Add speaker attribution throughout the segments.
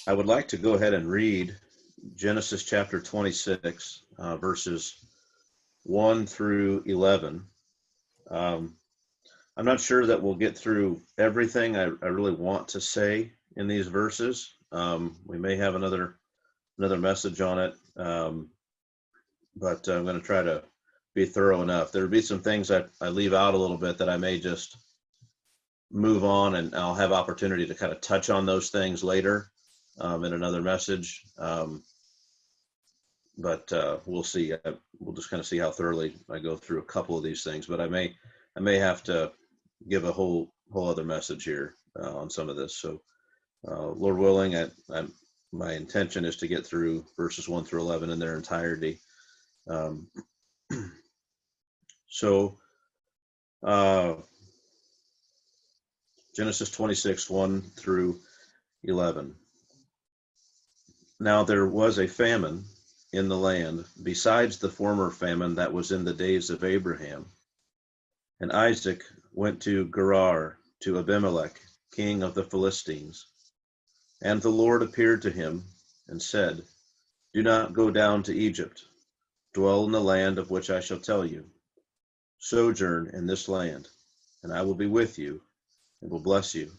Speaker 1: I would like to go ahead and read Genesis chapter 26, verses 1 through 11. Um, I'm not sure that we'll get through everything I really want to say in these verses. We may have another message on it, but I'm going to try to be thorough enough. There'll be some things I leave out a little bit that I may just move on, and I'll have opportunity to kind of touch on those things later in another message. But we'll see. We'll just kind of see how thoroughly I go through a couple of these things. But I may have to give a whole other message here on some of this. So, Lord willing, my intention is to get through verses 1 through 11 in their entirety. So, Genesis 26, 1 through 11. Now there was a famine in the land, besides the former famine that was in the days of Abraham. And Isaac went to Gerar, to Abimelech, king of the Philistines. And the Lord appeared to him and said, Do not go down to Egypt. Dwell in the land of which I shall tell you. Sojourn in this land, and I will be with you, and will bless you.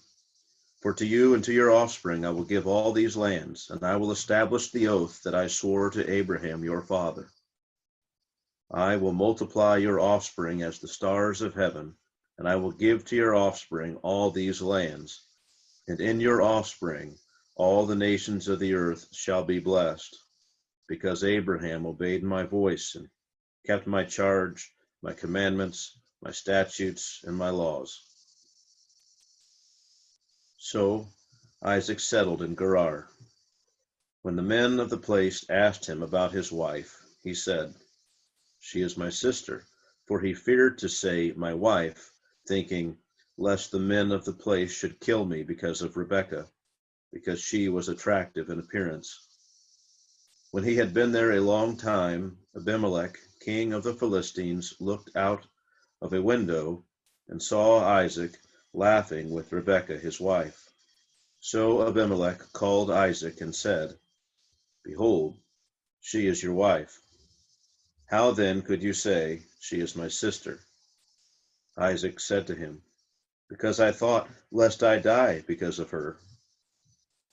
Speaker 1: For to you and to your offspring I will give all these lands, and I will establish the oath that I swore to Abraham your father. I will multiply your offspring as the stars of heaven, and I will give to your offspring all these lands, and in your offspring all the nations of the earth shall be blessed, because Abraham obeyed my voice and kept my charge, my commandments, my statutes, and my laws. So Isaac settled in Gerar. When the men of the place asked him about his wife, he said, She is my sister, for he feared to say my wife, thinking, lest the men of the place should kill me because of Rebekah, because she was attractive in appearance. When he had been there a long time, Abimelech, king of the Philistines, looked out of a window and saw Isaac laughing with Rebekah his wife. So Abimelech called Isaac and said, Behold, she is your wife. How then could you say, She is my sister? Isaac said to him, Because I thought, lest I die because of her.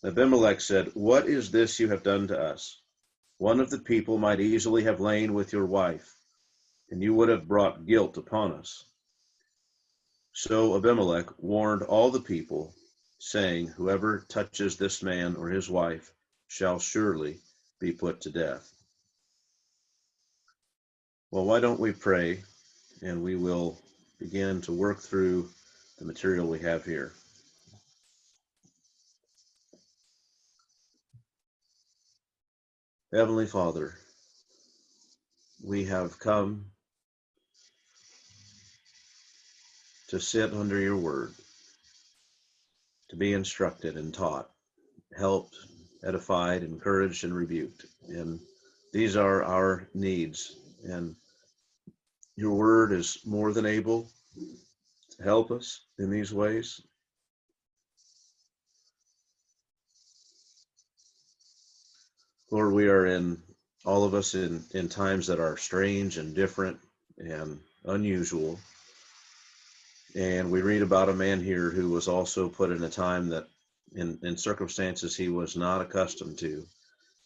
Speaker 1: Abimelech said, What is this you have done to us? One of the people might easily have lain with your wife, and you would have brought guilt upon us. So Abimelech warned all the people, saying, Whoever touches this man or his wife shall surely be put to death. Well, why don't we pray, and we will begin to work through the material we have here. Heavenly Father, we have come to sit under your word, to be instructed and taught, helped, edified, encouraged, and rebuked. And these are our needs. And your word is more than able to help us in these ways. Lord, we are all of us in times that are strange and different and unusual. And we read about a man here who was also put in a time that in circumstances he was not accustomed to.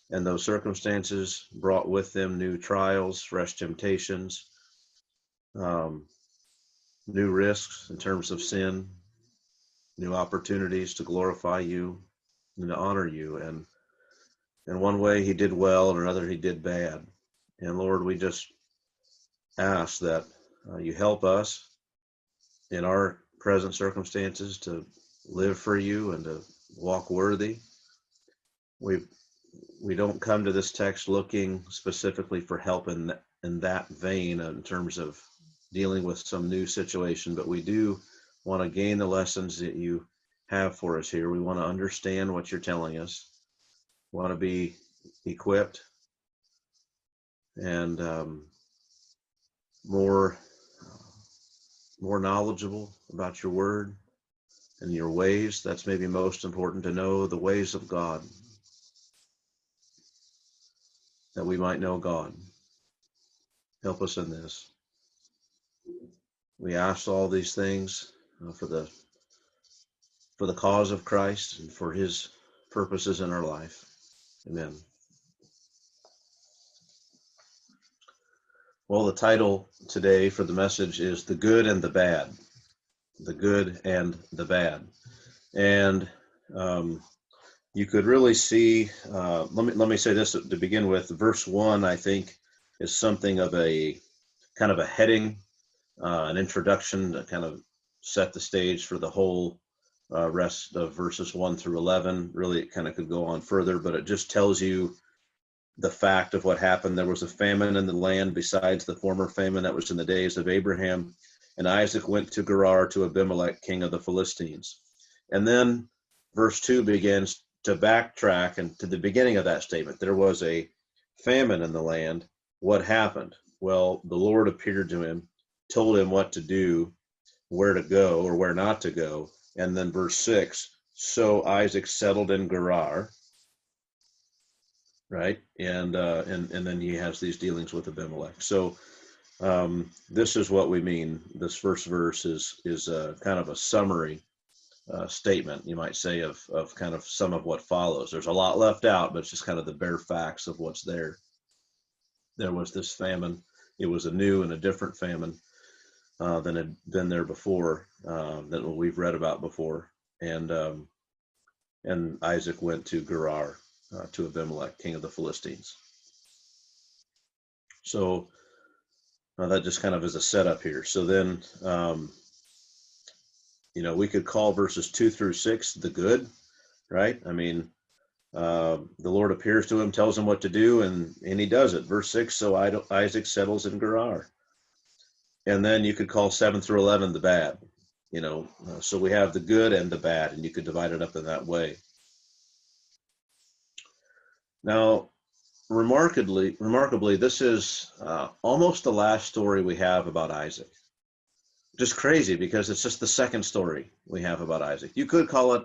Speaker 1: And those circumstances brought with them new trials, fresh temptations, new risks in terms of sin, new opportunities to glorify you and to honor you. And in one way he did well, and another he did bad. And Lord, we just ask that you help us in our present circumstances to live for you and to walk worthy. We don't come to this text looking specifically for help in that vein in terms of dealing with some new situation, but we do want to gain the lessons that you have for us here. We want to understand what you're telling us. We want to be equipped and more knowledgeable about your word and your ways. That's maybe most important, to know the ways of God, that we might know God. Help us in this. We ask all these things for the cause of Christ and for his purposes in our life. Amen. Well, the title today for the message is The Good and the Bad. The Good and the Bad. And you could really see, let me say this to begin with. Verse 1, I think, is something of a kind of a heading, an introduction to kind of set the stage for the whole rest of verses 1 through 11. Really, it kind of could go on further, but it just tells you the fact of what happened. There was a famine in the land besides the former famine that was in the days of Abraham. And Isaac went to Gerar to Abimelech, king of the Philistines. And then verse 2 begins to backtrack and to the beginning of that statement. There was a famine in the land. What happened? Well, the Lord appeared to him, told him what to do, where to go or where not to go. And then verse 6, so Isaac settled in Gerar. Right, and then he has these dealings with Abimelech. So this is what we mean. This first verse is kind of a summary statement, you might say, of kind of some of what follows. There's a lot left out, but it's just kind of the bare facts of what's there. There was this famine. It was a new and a different famine than had been there before, that we've read about before. And Isaac went to Gerar. To Abimelech, king of the Philistines. So that just kind of is a setup here. So then, we could call verses 2 through 6 the good, right? I mean, the Lord appears to him, tells him what to do, and he does it. Verse 6, so Isaac settles in Gerar. And then you could call 7 through 11 the bad, so we have the good and the bad, and you could divide it up in that way. Now, remarkably, this is almost the last story we have about Isaac. Just crazy, because it's just the second story we have about Isaac. You could call it,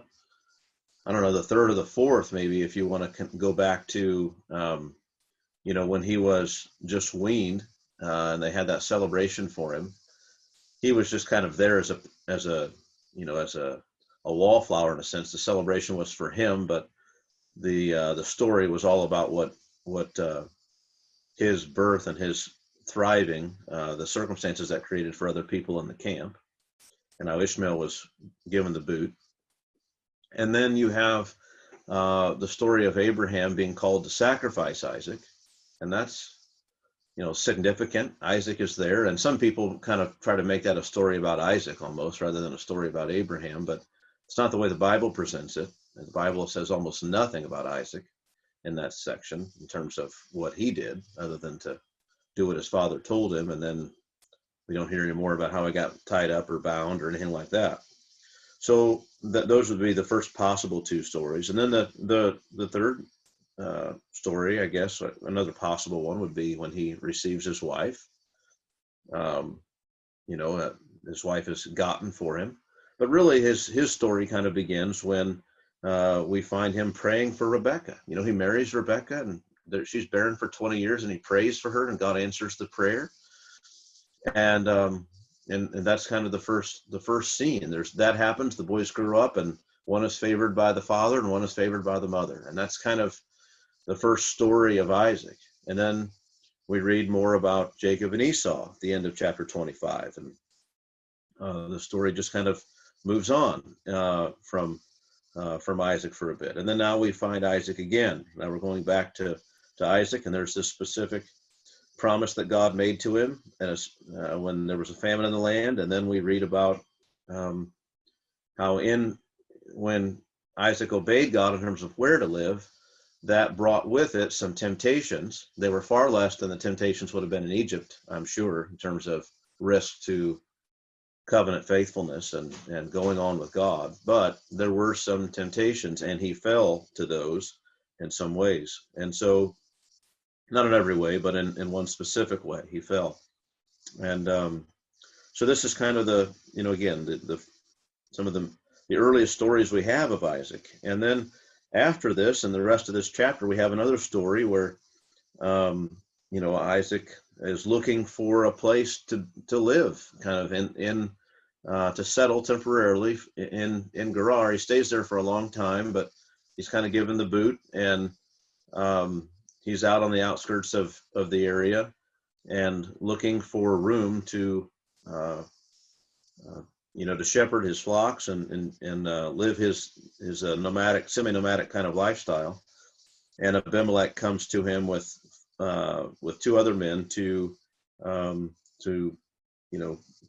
Speaker 1: I don't know, the third or the fourth, maybe, if you want to go back to, when he was just weaned, and they had that celebration for him. He was just kind of there as a wallflower in a sense. The celebration was for him, but the story was all about what his birth and his thriving, the circumstances that created for other people in the camp, and how Ishmael was given the boot. And then you have the story of Abraham being called to sacrifice Isaac, and that's significant. Isaac is there, and some people kind of try to make that a story about Isaac almost, rather than a story about Abraham, but it's not the way the Bible presents it. The Bible says almost nothing about Isaac in that section in terms of what he did, other than to do what his father told him, and then we don't hear any more about how he got tied up or bound or anything like that. So those would be the first possible two stories. And then the third story, I guess, another possible one would be when he receives his wife. His wife is gotten for him. But really his story kind of begins when we find him praying for Rebecca. He marries Rebecca, and she's barren for 20 years, and he prays for her, and God answers the prayer. And that's kind of the first scene. That happens. The boys grew up, and one is favored by the father, and one is favored by the mother. And that's kind of the first story of Isaac. And then we read more about Jacob and Esau at the end of chapter 25, and the story just kind of moves on from Isaac for a bit. And then now we find Isaac again. Now we're going back to Isaac, and there's this specific promise that God made to him, and when there was a famine in the land. And then we read about how when Isaac obeyed God in terms of where to live, that brought with it some temptations. They were far less than the temptations would have been in Egypt, I'm sure, in terms of risk to covenant faithfulness and going on with God. But there were some temptations, and he fell to those in some ways. And so, not in every way, but in one specific way, he fell. And so this is kind of some of the earliest stories we have of Isaac. And then after this, and the rest of this chapter, we have another story where Isaac is looking for a place to live, kind of to settle temporarily in Gerar. He stays there for a long time, but he's kind of given the boot, and he's out on the outskirts of the area and looking for room to to shepherd his flocks and live his nomadic, semi-nomadic kind of lifestyle. And Abimelech comes to him with two other men to form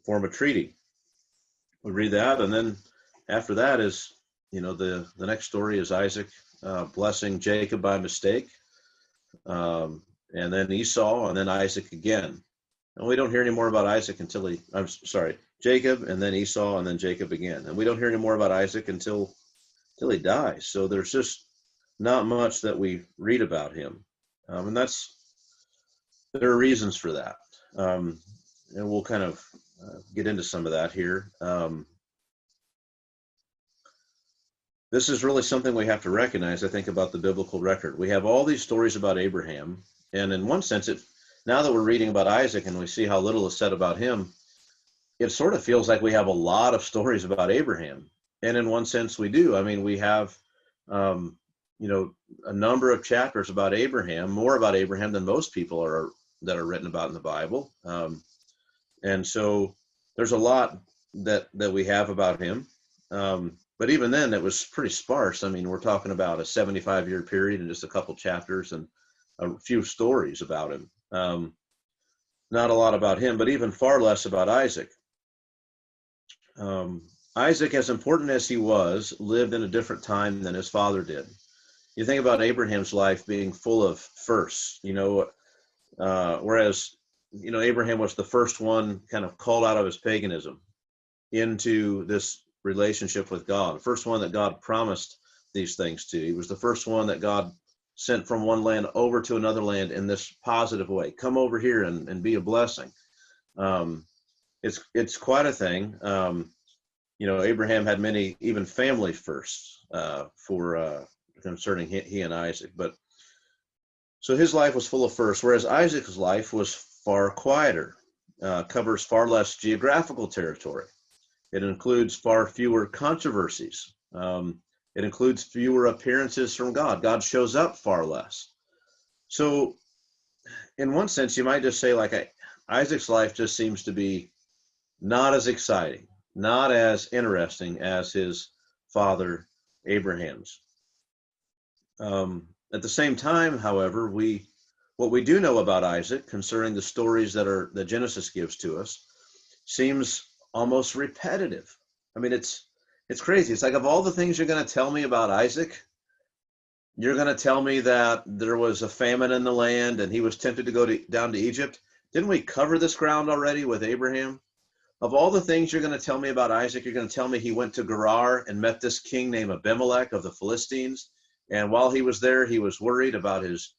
Speaker 1: a treaty. We read that, and then after that is the next story is Isaac blessing Jacob by mistake, and then Esau, and then Isaac again. And we don't hear any more about Isaac until Jacob, and then Esau, and then Jacob again. And we don't hear any more about Isaac until he dies. So there's just not much that we read about him, and there are reasons for that, and we'll kind of get into some of that here. This is really something we have to recognize, I think, about the biblical record. We have all these stories about Abraham, and in one sense, now that we're reading about Isaac and we see how little is said about him, it sort of feels like we have a lot of stories about Abraham. And in one sense, we do. I mean, we have, a number of chapters about Abraham, more about Abraham than most people that are written about in the Bible. And so there's a lot that we have about him. But even then, it was pretty sparse. I mean, we're talking about a 75-year period and just a couple chapters and a few stories about him. Not a lot about him, but even far less about Isaac. Isaac, as important as he was, lived in a different time than his father did. You think about Abraham's life being full of firsts, whereas, Abraham was the first one kind of called out of his paganism into this relationship with God, the first one that God promised these things to. He was the first one that God sent from one land over to another land in this positive way. Come over here and be a blessing. It's quite a thing. Abraham had many, even family firsts concerning he and Isaac. But so his life was full of firsts, whereas Isaac's life was far quieter, covers far less geographical territory. It includes far fewer controversies. It includes fewer appearances from God. God shows up far less. So in one sense, you might just say, Isaac's life just seems to be not as exciting, not as interesting as his father Abraham's. At the same time, however, what we do know about Isaac concerning the stories that Genesis gives to us seems almost repetitive. I mean, it's crazy. It's like, of all the things you're going to tell me about Isaac, you're going to tell me that there was a famine in the land and he was tempted to go down to Egypt. Didn't we cover this ground already with Abraham? Of all the things you're going to tell me about Isaac, you're going to tell me he went to Gerar and met this king named Abimelech of the Philistines. And while he was there, he was worried about his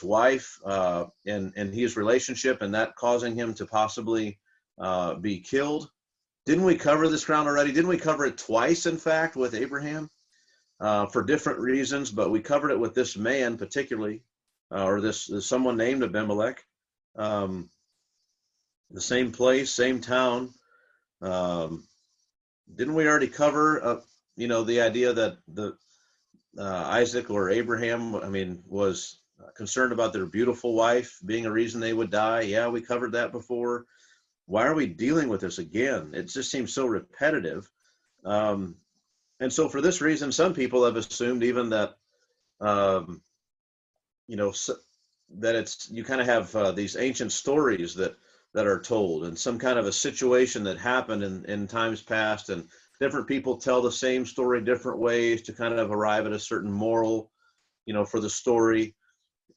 Speaker 1: wife and his relationship, and that causing him to possibly be killed. Didn't we cover this ground already? Didn't we cover it twice, in fact, with Abraham for different reasons? But we covered it with this man particularly, or this someone named Abimelech. The same place, same town. Didn't we already cover, the idea that Isaac or Abraham, was concerned about their beautiful wife being a reason they would die? Yeah, we covered that before. Why are we dealing with this again? It just seems so repetitive. And so for this reason, some people have assumed even that, that you kind of have these ancient stories that are told, and some kind of a situation that happened in times past, and different people tell the same story different ways to kind of arrive at a certain moral, for the story,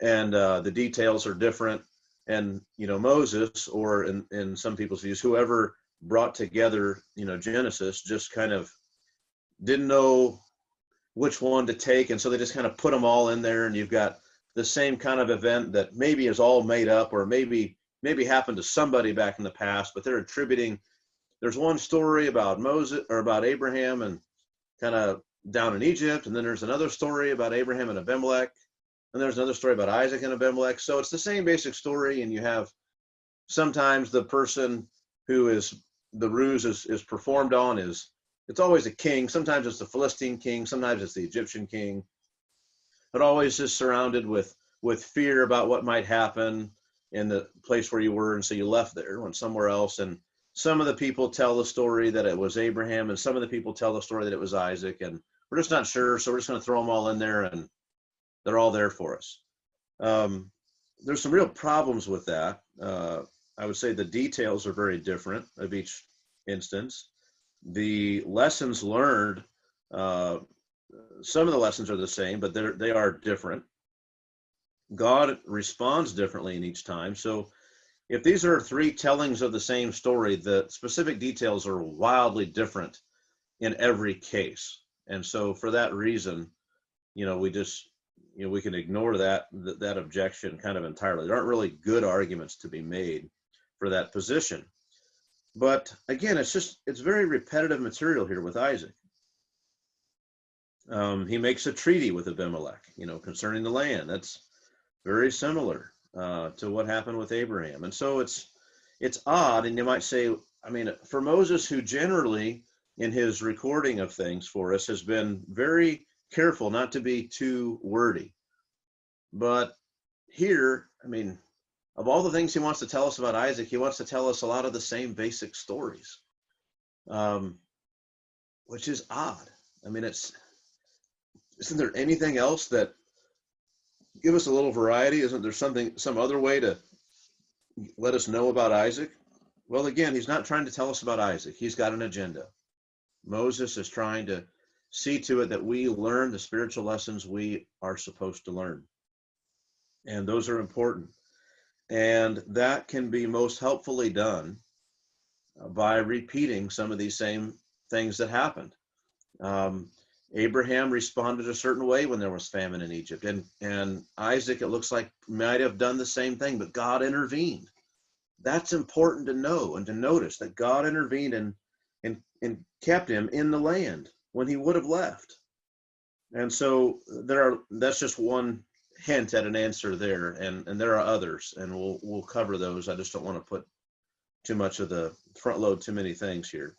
Speaker 1: and the details are different. And, Moses, or in some people's views, whoever brought together, Genesis, just kind of didn't know which one to take. And so they just kind of put them all in there, and you've got the same kind of event that maybe is all made up, or maybe happened to somebody back in the past, but they're attributing, there's one story about Moses or about Abraham and kind of down in Egypt, and then there's another story about Abraham and Abimelech, And there's another story about Isaac and Abimelech. So it's the same basic story, and you have sometimes the person who is the ruse is performed on it's always a king. Sometimes it's the Philistine king, sometimes it's the Egyptian king. It always is surrounded with fear about what might happen in the place where you were, and so you left there, went somewhere else. And some of the people tell the story that it was Abraham, and some of the people tell the story that it was Isaac, and we're just not sure, so we're just going to throw them all in there, and they're all there for us. There's some real problems with that. I would say the details are very different of each instance. The lessons learned, some of the lessons are the same, but they are different. God responds differently in each time. So if these are three tellings of the same story, the specific details are wildly different in every case. And so for that reason, we can ignore that objection kind of entirely. There aren't really good arguments to be made for that position. But again, it's very repetitive material here with Isaac. He makes a treaty with Abimelech, concerning the land. That's very similar to what happened with Abraham. And so it's odd, and you might say, for Moses, who generally in his recording of things for us has been very careful not to be too wordy. But here, of all the things he wants to tell us about Isaac, he wants to tell us a lot of the same basic stories, which is odd. Isn't there anything else that give us a little variety? Isn't there some other way to let us know about Isaac? Well, again, he's not trying to tell us about Isaac. He's got an agenda. Moses is trying to see to it that we learn the spiritual lessons we are supposed to learn. And those are important. And that can be most helpfully done by repeating some of these same things that happened. Abraham responded a certain way when there was famine in Egypt. And Isaac, it looks like, might have done the same thing, but God intervened. That's important to know and to notice, that God intervened and kept him in the land when he would have left. And so that's just one hint at an answer there, and there are others, and we'll cover those. I just don't want to put too much of the front load too many things here.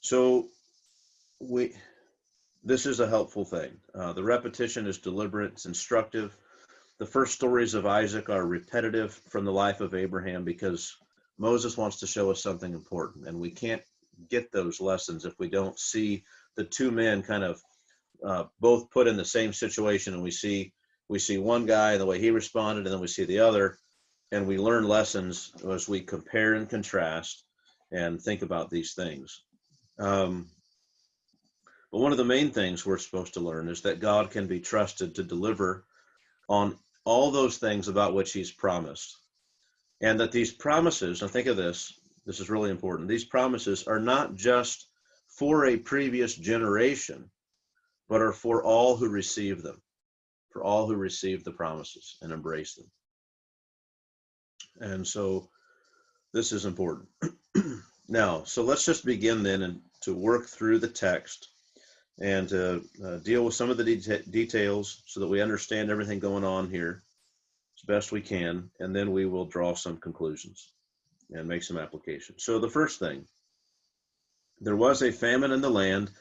Speaker 1: So this is a helpful thing. The repetition is deliberate, it's instructive. The first stories of Isaac are repetitive from the life of Abraham because Moses wants to show us something important, and we can't get those lessons if we don't see the two men kind of both put in the same situation, and we see one guy and the way he responded, and then we see the other, and we learn lessons as we compare and contrast and think about these things. But one of the main things we're supposed to learn is that God can be trusted to deliver on all those things about which he's promised. And that these promises, now think of this is really important, these promises are not just for a previous generation, but are for all who receive them, for all who receive the promises and embrace them. And so this is important. Now, so let's just begin then and to work through the text and to deal with some of the details so that we understand everything going on here as best we can, and then we will draw some conclusions and make some applications. So the first thing, there was a famine in the land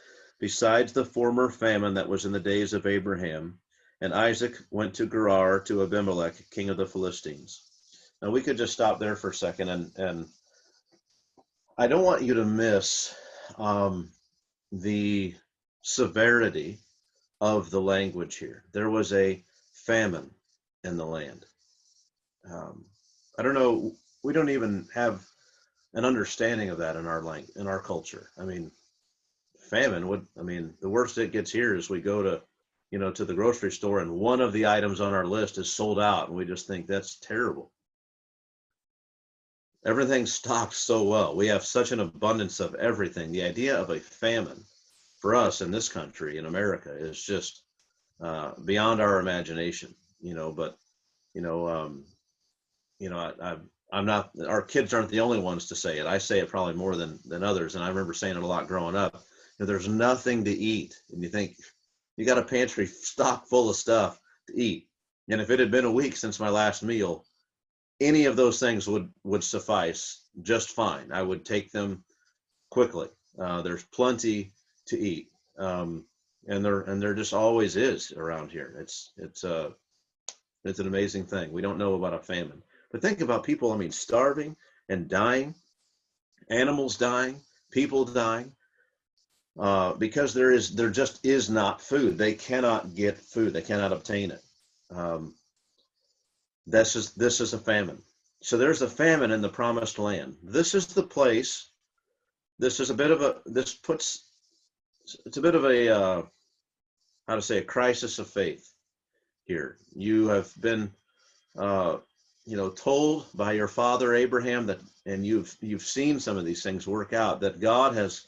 Speaker 1: besides the former famine that was in the days of Abraham, and Isaac went to Gerar to Abimelech, king of the Philistines. Now we could just stop there for a second, and I don't want you to miss the severity of the language here. There was a famine in the land. I don't know, we don't even have an understanding of that in our culture. Famine the worst it gets here is we go to the grocery store and one of the items on our list is sold out, and we just think that's terrible. Everything's stocked so well. We have such an abundance of everything. The idea of a famine for us in this country, in America, is just beyond our imagination, I'm not, our kids aren't the only ones to say it. I say it probably more than others. And I remember saying it a lot growing up. There's nothing to eat. And you think, You got a pantry stocked full of stuff to eat. And if it had been a week since my last meal, any of those things would suffice just fine. I would take them quickly. There's plenty to eat, and there just always is around here. It's an amazing thing. We don't know about a famine, but think about people. I mean, starving and dying, animals dying, people dying, because there just is not food. They cannot get food. They cannot obtain it. Um, this is a famine. So there's a famine in the promised land. This is the place. This is a bit of a. This puts. It's a bit of a how to say, a crisis of faith here. You have been told by your father Abraham that, and you've seen some of these things work out, that God has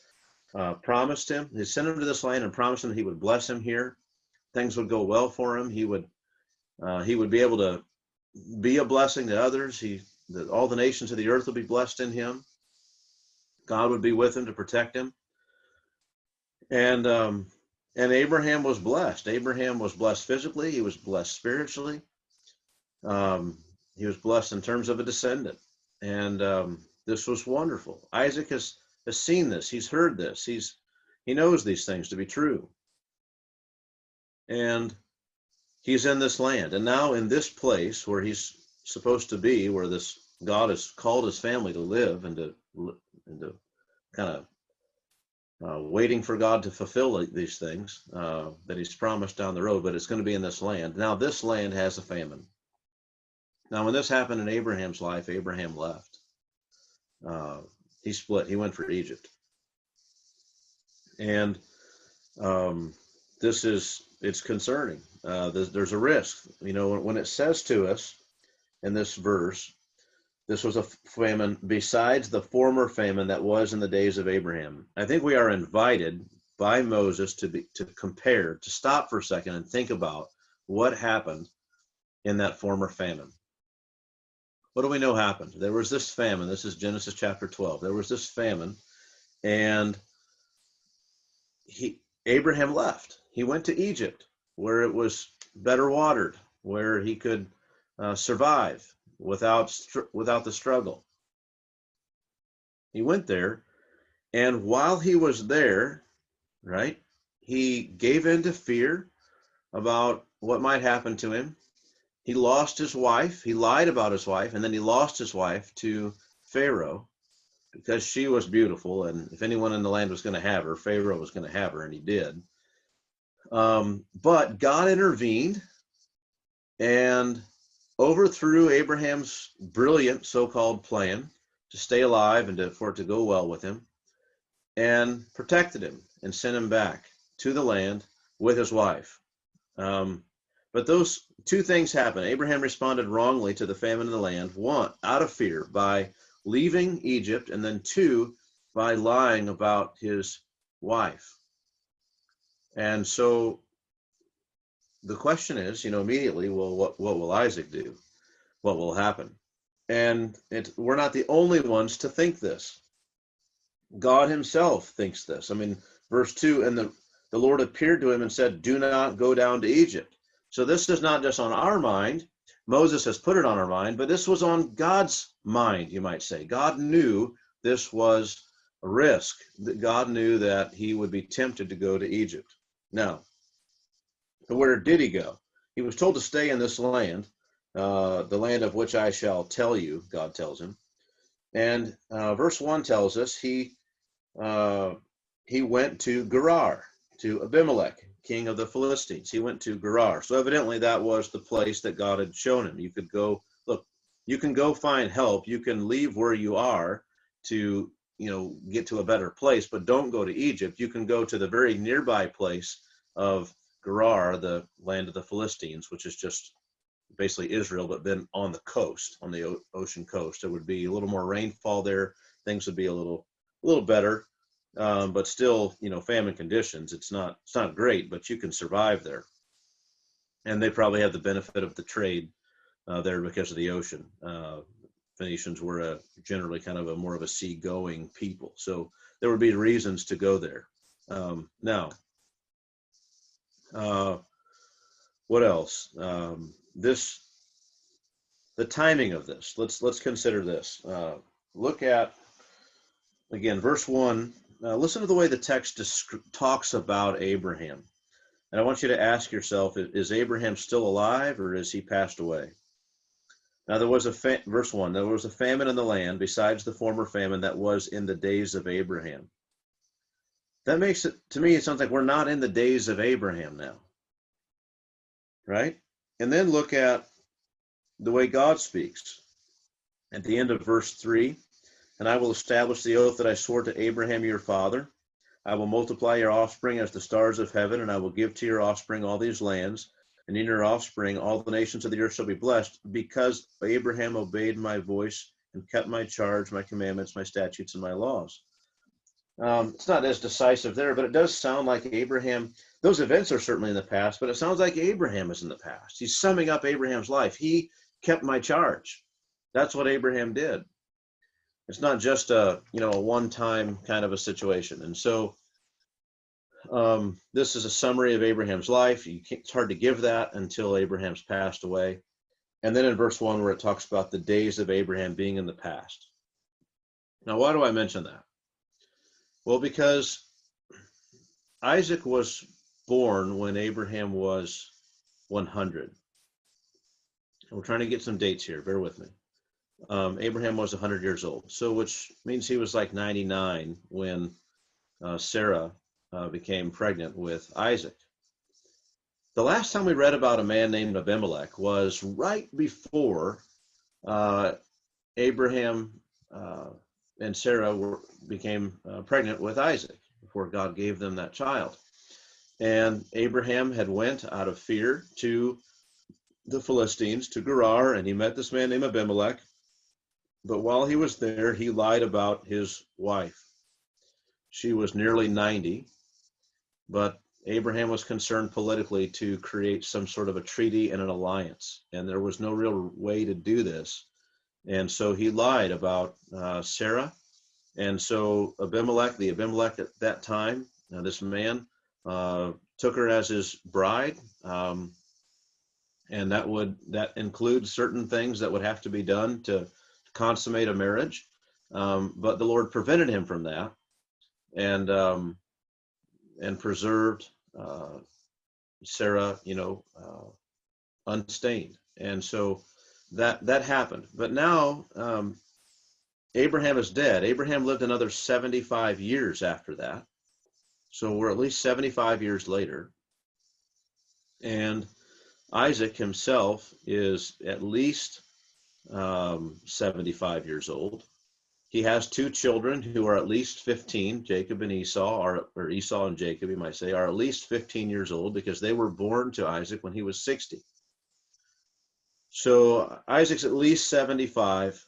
Speaker 1: promised him. He sent him to this land and promised him he would bless him here. Things would go well for him. He would be able to be a blessing to others. That all the nations of the earth would be blessed in him. God would be with him to protect him. And Abraham was blessed. Abraham was blessed physically. He was blessed spiritually. He was blessed in terms of a descendant. And this was wonderful. Isaac has seen this. He's heard this. He knows these things to be true. And he's in this land. And now in this place where he's supposed to be, where this God has called his family to live and to kind of waiting for God to fulfill these things that he's promised down the road, but it's going to be in this land. Now this land has a famine. Now when this happened in Abraham's life, Abraham left. He split. He went for Egypt. And it's concerning. There's a risk. When it says to us in this verse, this was a famine besides the former famine that was in the days of Abraham. I think we are invited by Moses to compare, to stop for a second and think about what happened in that former famine. What do we know happened? There was this famine. This is Genesis chapter 12. There was this famine, and Abraham left. He went to Egypt, where it was better watered, where he could survive without the struggle. He went there, and while he was there, right, he gave in to fear about what might happen to him. He lost his wife. He lied about his wife, and then he lost his wife to Pharaoh because she was beautiful, and if anyone in the land was going to have her, Pharaoh was going to have her, and he did. But God intervened and overthrew Abraham's brilliant so-called plan to stay alive and for it to go well with him, and protected him and sent him back to the land with his wife. But those two things happened. Abraham responded wrongly to the famine in the land, one, out of fear, by leaving Egypt, and then two, by lying about his wife. And so the question is, immediately, well, what will Isaac do? What will happen? And we're not the only ones to think this. God himself thinks this. I mean, verse 2, and the Lord appeared to him and said, do not go down to Egypt. So this is not just on our mind. Moses has put it on our mind, but this was on God's mind, you might say. God knew this was a risk. God knew that he would be tempted to go to Egypt. Now, where did he go? He was told to stay in this land, the land of which I shall tell you, God tells him. And verse 1 tells us he went to Gerar, to Abimelech, king of the Philistines. He went to Gerar. So evidently that was the place that God had shown him. You could go, look, you can go find help. You can leave where you are to, get to a better place, but don't go to Egypt. You can go to the very nearby place of Gerar, the land of the Philistines, which is just basically Israel, but then on the coast, on the ocean coast. There would be a little more rainfall there. Things would be a little better. But still, famine conditions. It's not great, but you can survive there. And they probably have the benefit of the trade there because of the ocean. Phoenicians were generally kind of more of a seagoing people, so there would be reasons to go there. Now, What else? The timing of this. Let's consider this. Look at again verse 1. Listen to the way the text talks about Abraham. And I want you to ask yourself, is Abraham still alive or is he passed away? Now there was verse 1, there was a famine in the land besides the former famine that was in the days of Abraham. That makes it, to me, it sounds like we're not in the days of Abraham now. Right? And then look at the way God speaks. At the end of verse 3, and I will establish the oath that I swore to Abraham your father. I will multiply your offspring as the stars of heaven, and I will give to your offspring all these lands, and in your offspring all the nations of the earth shall be blessed, because Abraham obeyed my voice and kept my charge, my commandments, my statutes, and my laws. It's not as decisive there, but it does sound like Abraham, those events are certainly in the past, but it sounds like Abraham is in the past. He's summing up Abraham's life. He kept my charge. That's what Abraham did. It's not just a one-time kind of a situation. And so this is a summary of Abraham's life. It's hard to give that until Abraham's passed away. And then in verse 1 where it talks about the days of Abraham being in the past. Now, why do I mention that? Well, because Isaac was born when Abraham was 100. We're trying to get some dates here. Bear with me. Abraham was 100 years old, so which means he was like 99 when Sarah became pregnant with Isaac. The last time we read about a man named Abimelech was right before Abraham and Sarah became pregnant with Isaac, before God gave them that child. And Abraham had went out of fear to the Philistines, to Gerar, and he met this man named Abimelech. But while he was there, he lied about his wife. She was nearly 90, but Abraham was concerned politically to create some sort of a treaty and an alliance, and there was no real way to do this. And so he lied about Sarah. And so the Abimelech at that time, this man, took her as his bride. And that includes certain things that would have to be done to consummate a marriage. But the Lord prevented him from that and preserved Sarah, unstained. And so that happened. But now Abraham is dead. Abraham lived another 75 years after that. So we're at least 75 years later. And Isaac himself is at least 75 years old. He has two children who are at least 15. Jacob and Esau, or Esau and Jacob, you might say, are at least 15 years old because they were born to Isaac when he was 60. So Isaac's at least 75.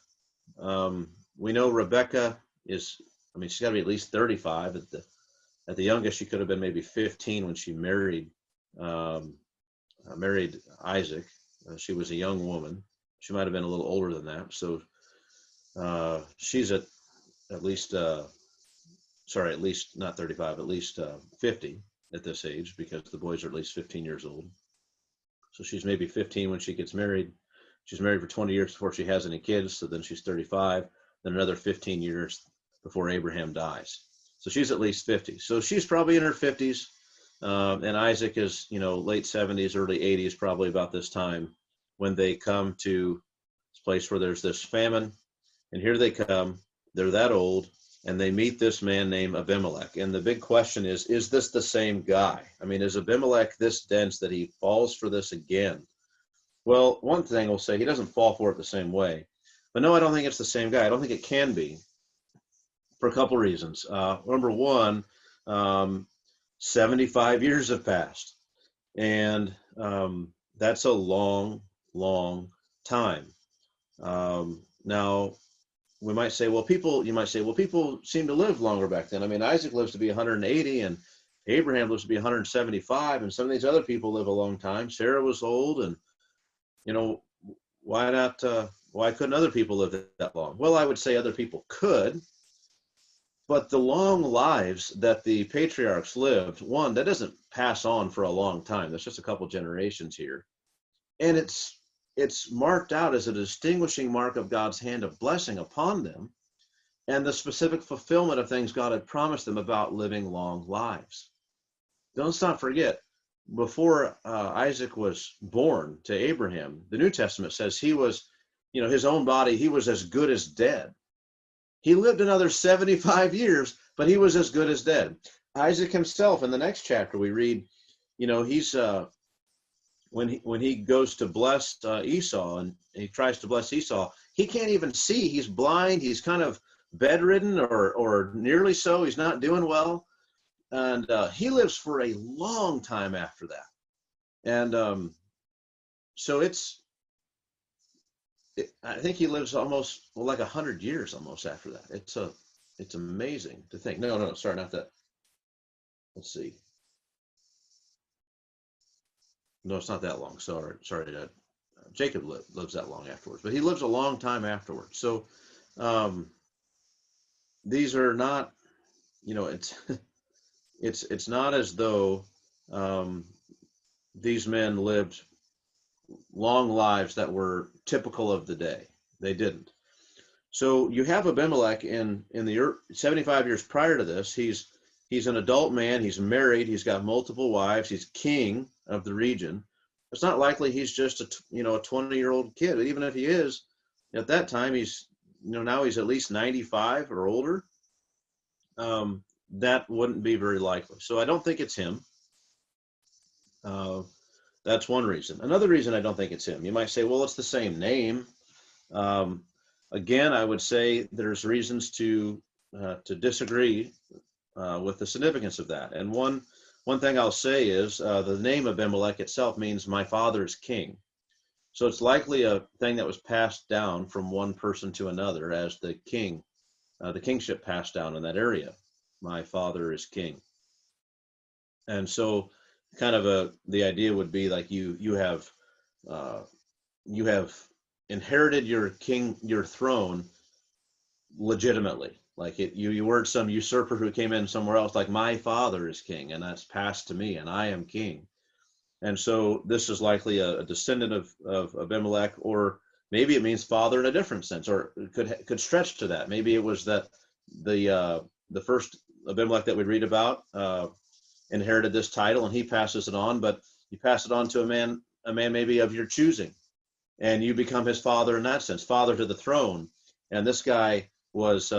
Speaker 1: We know Rebecca she's got to be at least 35. At the youngest, she could have been maybe 15 when she married Isaac. She was a young woman. She might have been a little older than that. So she's at least not 35, at least 50 at this age, because the boys are at least 15 years old. So she's maybe 15 when she gets married. She's married for 20 years before she has any kids. So then she's 35, then another 15 years before Abraham dies. So she's at least 50. So she's probably in her 50s. And Isaac is, late 70s, early 80s, probably about this time when they come to this place where there's this famine. And here they come. They're that old, and they meet this man named Abimelech. And the big question is this the same guy? I mean, is Abimelech this dense that he falls for this again? Well, one thing we'll say, he doesn't fall for it the same way. But no, I don't think it's the same guy. I don't think it can be, for a couple reasons. Number one, 75 years have passed. And that's a long, long time. Now, you might say, well, people seem to live longer back then. I mean, Isaac lives to be 180 and Abraham lives to be 175, and some of these other people live a long time. Sarah was old, and, why couldn't other people live that long? Well, I would say other people could, But the long lives that the patriarchs lived, one, that doesn't pass on for a long time. That's just a couple generations here. And it's marked out as a distinguishing mark of God's hand of blessing upon them and the specific fulfillment of things God had promised them about living long lives. Don't not forget, before Isaac was born to Abraham, the New Testament says he was, his own body, he was as good as dead. He lived another 75 years, but he was as good as dead. Isaac himself, in the next chapter, we read, he's when he goes to bless Esau, and he tries to bless Esau, he can't even see. He's blind. He's kind of bedridden, or nearly so. He's not doing well, and he lives for a long time after that. And so I think he lives almost like 100 years almost after that. It's amazing to think. No, sorry, not that. Let's see. No, it's not that long. Sorry. Jacob lives that long afterwards, but he lives a long time afterwards. So these are not, it's not as though these men lived long lives that were typical of the day. They didn't. So you have Abimelech in the 75 years prior to this. He's an adult man. He's married. He's got multiple wives. He's king of the region. It's not likely he's just a 20-year-old kid. Even if he is, at that time now he's at least 95 or older. That wouldn't be very likely. So I don't think it's him. That's one reason. Another reason I don't think it's him. You might say, well, it's the same name. Again, I would say there's reasons to disagree with the significance of that. And one thing I'll say is the name Abimelech itself means my father's king. So it's likely a thing that was passed down from one person to another as the kingship passed down in that area. My father is king. And so kind of the idea would be like you have inherited your throne legitimately. Like you weren't some usurper who came in somewhere else. Like my father is king, and that's passed to me, and I am king. And so this is likely a descendant of Abimelech, or maybe it means father in a different sense, or it could stretch to that. Maybe it was that the first Abimelech that we read about inherited this title, and he passes it on, but you pass it on to a man maybe of your choosing, and you become his father in that sense, father to the throne. And this guy was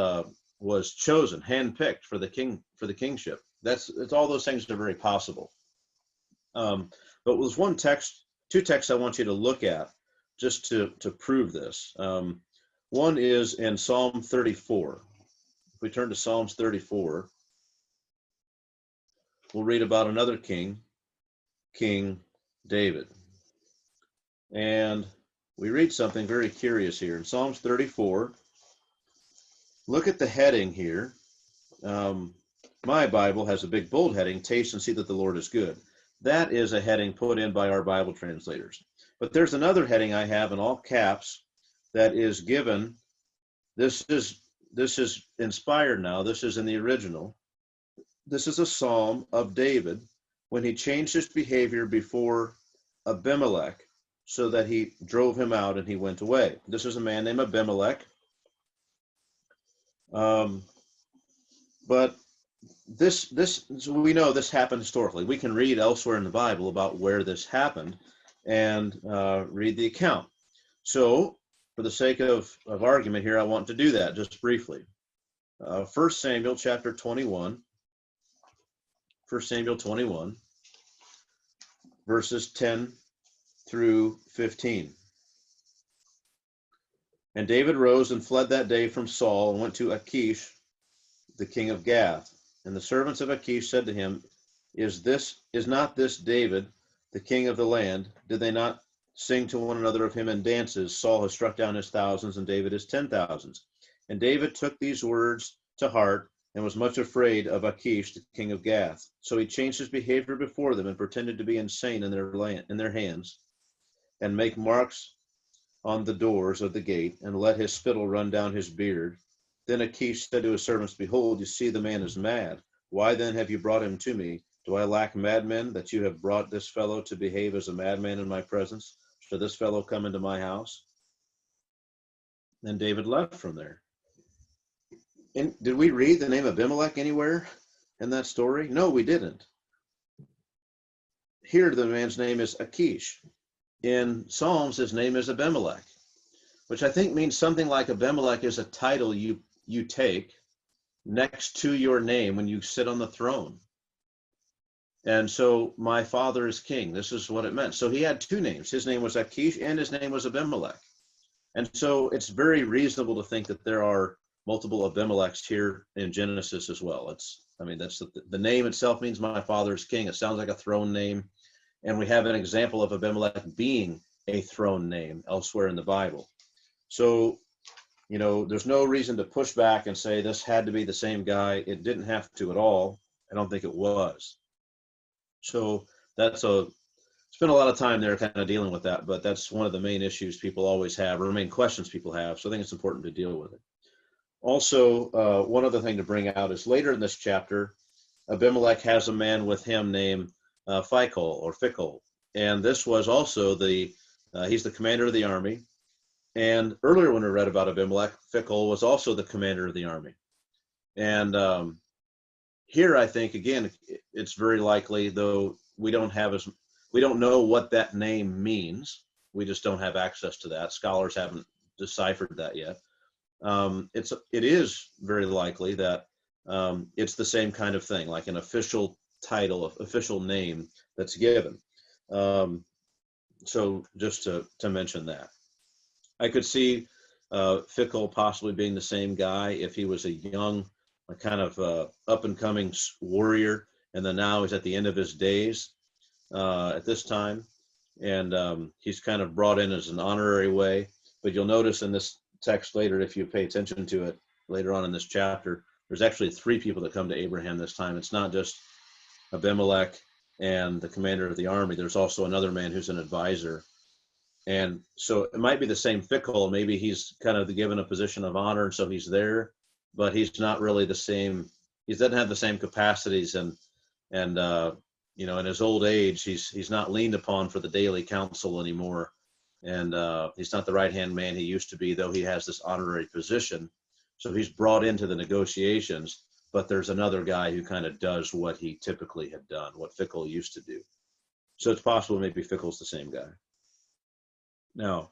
Speaker 1: chosen, handpicked for the kingship. It's all those things are very possible. But there's two texts I want you to look at just to prove this. One is in Psalm 34. If we turn to Psalms 34, we'll read about another king, King David. And we read something very curious here. In Psalms 34, look at the heading here. My Bible has a big bold heading, taste and see that the Lord is good. That is a heading put in by our Bible translators. But there's another heading I have in all caps that is given. This is inspired now. This is in the original. This is a psalm of David when he changed his behavior before Abimelech so that he drove him out and he went away. This is a man named Abimelech. But this so we know this happened historically. We can read elsewhere in the Bible about where this happened and read the account. So for the sake of argument here, I want to do that just briefly. 1 Samuel chapter 21. 1 Samuel 21, verses 10 through 15. And David rose and fled that day from Saul and went to Achish, the king of Gath. And the servants of Achish said to him, Is not this David, the king of the land? Did they not sing to one another of him in dances? Saul has struck down his thousands, and David his 10,000s. And David took these words to heart and was much afraid of Achish, the king of Gath. So he changed his behavior before them and pretended to be insane in their hands, and make marks on the doors of the gate, and let his spittle run down his beard. Then Achish said to his servants, Behold, you see the man is mad. Why then have you brought him to me? Do I lack madmen that you have brought this fellow to behave as a madman in my presence? Should this fellow come into my house? Then David left from there. And did we read the name Abimelech anywhere in that story? No, we didn't. Here the man's name is Achish. In Psalms, his name is Abimelech, which I think means something like Abimelech is a title you take next to your name when you sit on the throne. And so my father is king. This is what it meant. So he had two names. His name was Achish and his name was Abimelech. And so it's very reasonable to think that there are multiple Abimelechs here in Genesis as well. That's the name itself means my father is king. It sounds like a throne name. And we have an example of Abimelech being a throne name elsewhere in the Bible. So, there's no reason to push back and say this had to be the same guy. It didn't have to at all. I don't think it was. So spent a lot of time there kind of dealing with that, but that's one of the main issues people always have, or main questions people have. So I think it's important to deal with it. Also, one other thing to bring out is later in this chapter, Abimelech has a man with him named Phicol. And this was also he's the commander of the army. And earlier when we read about Abimelech, Phicol was also the commander of the army. And here, I think, again, it's very likely, though we don't know what that name means. We just don't have access to that. Scholars haven't deciphered that yet. It is very likely that it's the same kind of thing, like an official title, official name that's given. So just to mention that. I could see Phicol possibly being the same guy if he was a young, kind of up-and-coming warrior, and then now he's at the end of his days at this time, and he's kind of brought in as an honorary way. But you'll notice in this text later, if you pay attention to it later on in this chapter, there's actually 3 people that come to Abraham this time. It's not just Abimelech and the commander of the army. There's also another man who's an advisor. And so it might be the same Phicol. Maybe he's kind of given a position of honor, and so he's there, but he's not really the same. He doesn't have the same capacities, and in his old age, he's not leaned upon for the daily counsel anymore, and he's not the right-hand man he used to be, though he has this honorary position. So he's brought into the negotiations, but there's another guy who kind of does what he typically had done, what Phicol used to do. So it's possible maybe Fickel's the same guy. Now,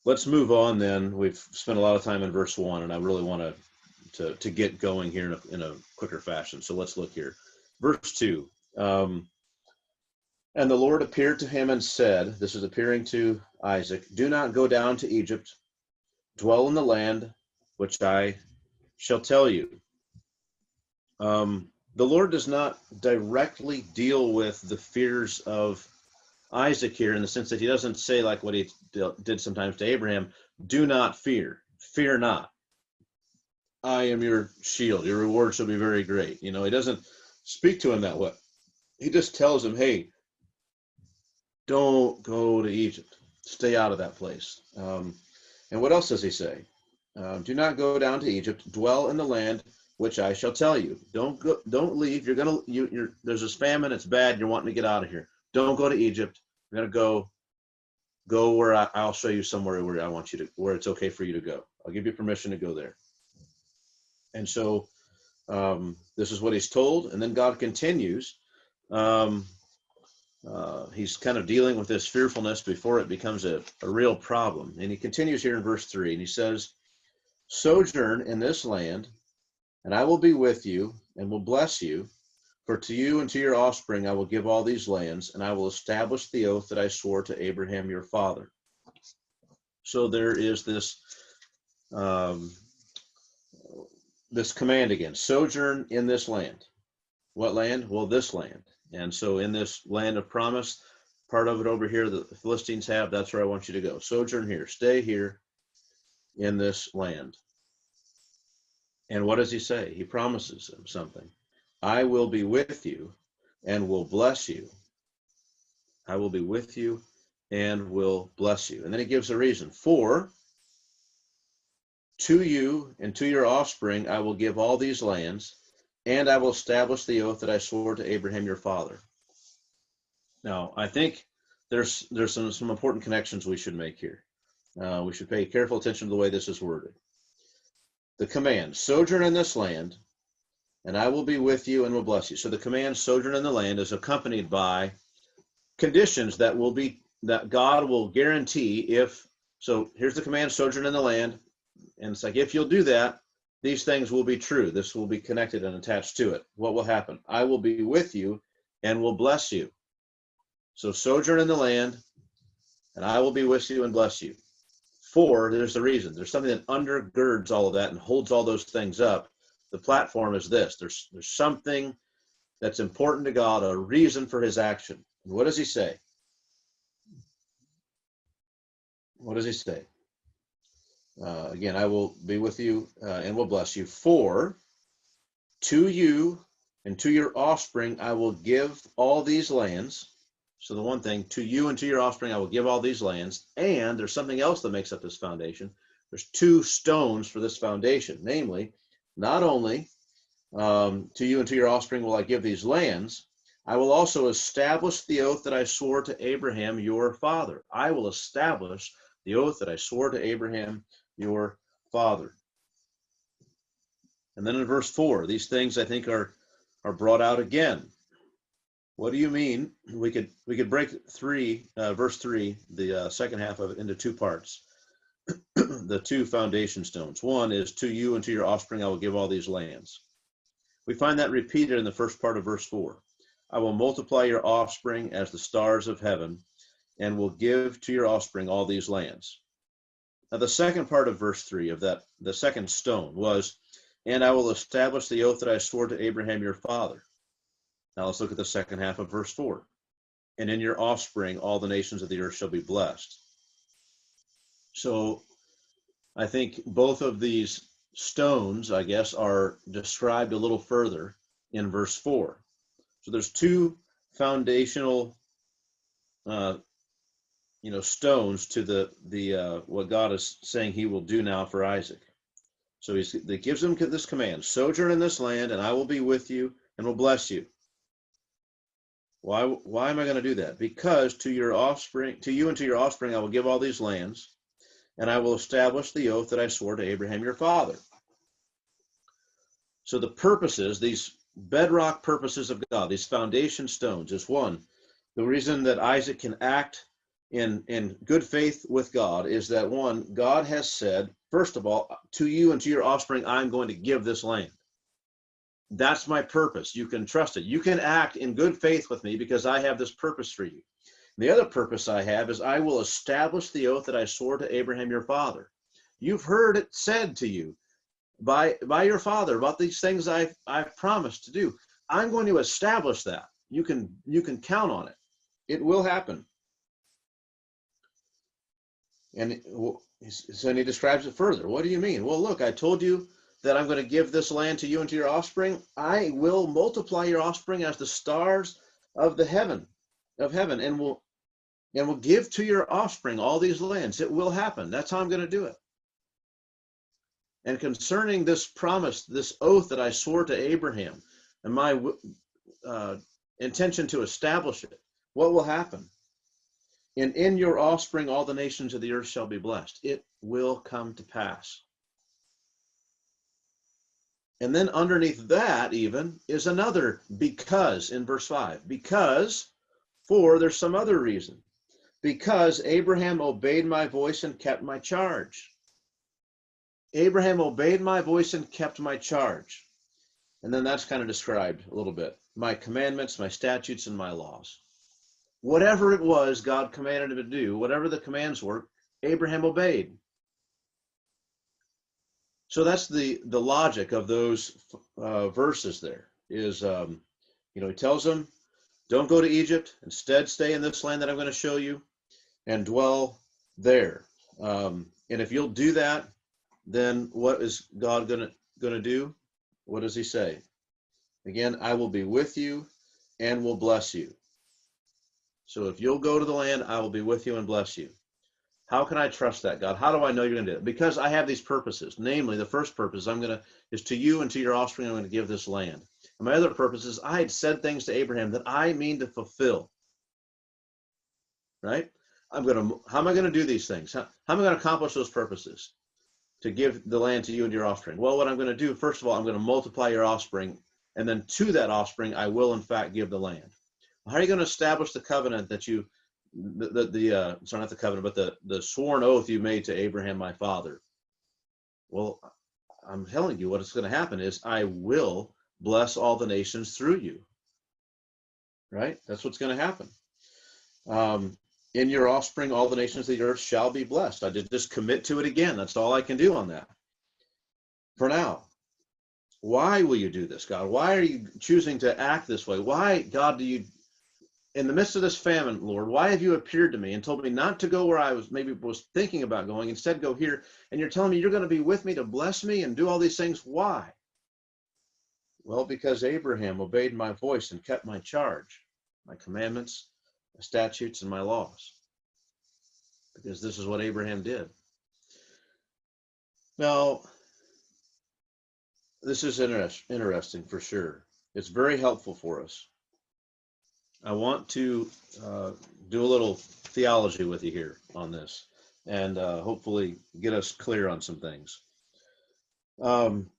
Speaker 1: let's move on then. We've spent a lot of time in verse 1, and I really want to get going here in a quicker fashion. So let's look here. Verse 2. And the Lord appeared to him and said, this is appearing to Isaac, do not go down to Egypt, dwell in the land which I shall tell you. The Lord does not directly deal with the fears of Isaac here, in the sense that he doesn't say, like what he did sometimes to Abraham, do not fear, fear not. I am your shield, your reward shall be very great. He doesn't speak to him that way. He just tells him, hey, don't go to Egypt. Stay out of that place. And what else does he say? Do not go down to Egypt. Dwell in the land which I shall tell you. Don't leave. There's this famine. It's bad. You're wanting to get out of here. Don't go to Egypt. You're gonna go where I'll show you somewhere where I want you to, where it's okay for you to go. I'll give you permission to go there. And so this is what he's told. And then God continues. He's kind of dealing with this fearfulness before it becomes a real problem. And he continues here in verse 3, and he says, sojourn in this land, and I will be with you and will bless you. For to you and to your offspring I will give all these lands, and I will establish the oath that I swore to Abraham your father. So there is this this command again, sojourn in this land. What land? Well, this land. And so in this land of promise, part of it over here that the Philistines have, that's where I want you to go. Sojourn here, stay here in this land. And what does he say? He promises him something. I will be with you and will bless you. I will be with you and will bless you. And then he gives a reason. For To you and to your offspring I will give all these lands, and I will establish the oath that I swore to Abraham your father. Now, I think there's some important connections we should make here. We should pay careful attention to the way this is worded. The command, sojourn in this land, and I will be with you and will bless you. So the command, sojourn in the land, is accompanied by conditions that God will guarantee if. So here's the command, sojourn in the land, and it's like, if you'll do that, these things will be true. This will be connected and attached to it. What will happen? I will be with you and will bless you. So sojourn in the land, and I will be with you and bless you. For, there's the reason. There's something that undergirds all of that and holds all those things up. The platform is this. There's something that's important to God, a reason for his action. And what does he say? What does he say? Again, I will be with you and will bless you. For to you and to your offspring I will give all these lands. So the one thing, to you and to your offspring I will give all these lands. And there's something else that makes up this foundation. There's two stones for this foundation. Namely, not only to you and to your offspring will I give these lands, I will also establish the oath that I swore to Abraham your father. I will establish the oath that I swore to Abraham your father. And then in verse 4, these things I think are brought out again. What do you mean? We could break verse 3, the second half of it, into two parts. The two foundation stones. One is, to you and to your offspring I will give all these lands. We find that repeated in the first part of verse 4. I will multiply your offspring as the stars of heaven, and will give to your offspring all these lands. Now the second part of verse 3 of that, the second stone was, and I will establish the oath that I swore to Abraham your father. Now let's look at the second half of verse 4. And in your offspring all the nations of the earth shall be blessed. So I think both of these stones, I guess, are described a little further in verse 4. So there's two foundational stones to the what God is saying he will do now for Isaac. So he gives him this command, sojourn in this land, and I will be with you and will bless you. Why am I going to do that? Because to you and to your offspring I will give all these lands, and I will establish the oath that I swore to Abraham your father. So the purposes, these bedrock purposes of God, these foundation stones, is one, the reason that Isaac can act in good faith with God is that, one, God has said, first of all, to you and to your offspring, I'm going to give this land. That's my purpose. You can trust it. You can act in good faith with me because I have this purpose for you. The other purpose I have is I will establish the oath that I swore to Abraham your father. You've heard it said to you by your father about these things I've promised to do. I'm going to establish that. You can count on it. It will happen. And so he describes it further. What do you mean? Well, look, I told you that I'm going to give this land to you and to your offspring. I will multiply your offspring as the stars of heaven, and will give to your offspring all these lands. It will happen. That's how I'm going to do it. And concerning this promise, this oath that I swore to Abraham, and my intention to establish it, what will happen? And in your offspring all the nations of the earth shall be blessed. It will come to pass. And then underneath that even is another because in verse 5. Because, for there's some other reason. Because Abraham obeyed my voice and kept my charge. Abraham obeyed my voice and kept my charge. And then that's kind of described a little bit. My commandments, my statutes, and my laws. Whatever it was God commanded him to do, whatever the commands were, Abraham obeyed. So that's the logic of those verses there is, he tells them, don't go to Egypt. Instead, stay in this land that I'm going to show you and dwell there. And if you'll do that, then what is God going to do? What does he say? Again, I will be with you and will bless you. So if you'll go to the land, I will be with you and bless you. How can I trust that, God? How do I know you're going to do it? Because I have these purposes. Namely, the first purpose is to you and to your offspring, I'm going to give this land. And my other purpose is I had said things to Abraham that I mean to fulfill. Right? How am I going to do these things? How am I going to accomplish those purposes? To give the land to you and your offspring. Well, what I'm going to do, first of all, I'm going to multiply your offspring. And then to that offspring, I will in fact give the land. How are you going to establish the covenant that you, sorry, not the covenant, but the sworn oath you made to Abraham, my father? Well, I'm telling you, what's going to happen is I will bless all the nations through you. Right? That's what's going to happen. In your offspring, all the nations of the earth shall be blessed. I just commit to it again. That's all I can do on that. For now. Why will you do this, God? Why are you choosing to act this way? Why, God, do you, in the midst of this famine, Lord, why have you appeared to me and told me not to go where I was thinking about going, instead go here, and you're telling me you're going to be with me to bless me and do all these things? Why? Well, because Abraham obeyed my voice and kept my charge, my commandments, my statutes, and my laws. Because this is what Abraham did. Now, this is interesting for sure. It's very helpful for us. I want to do a little theology with you here on this, and hopefully get us clear on some things.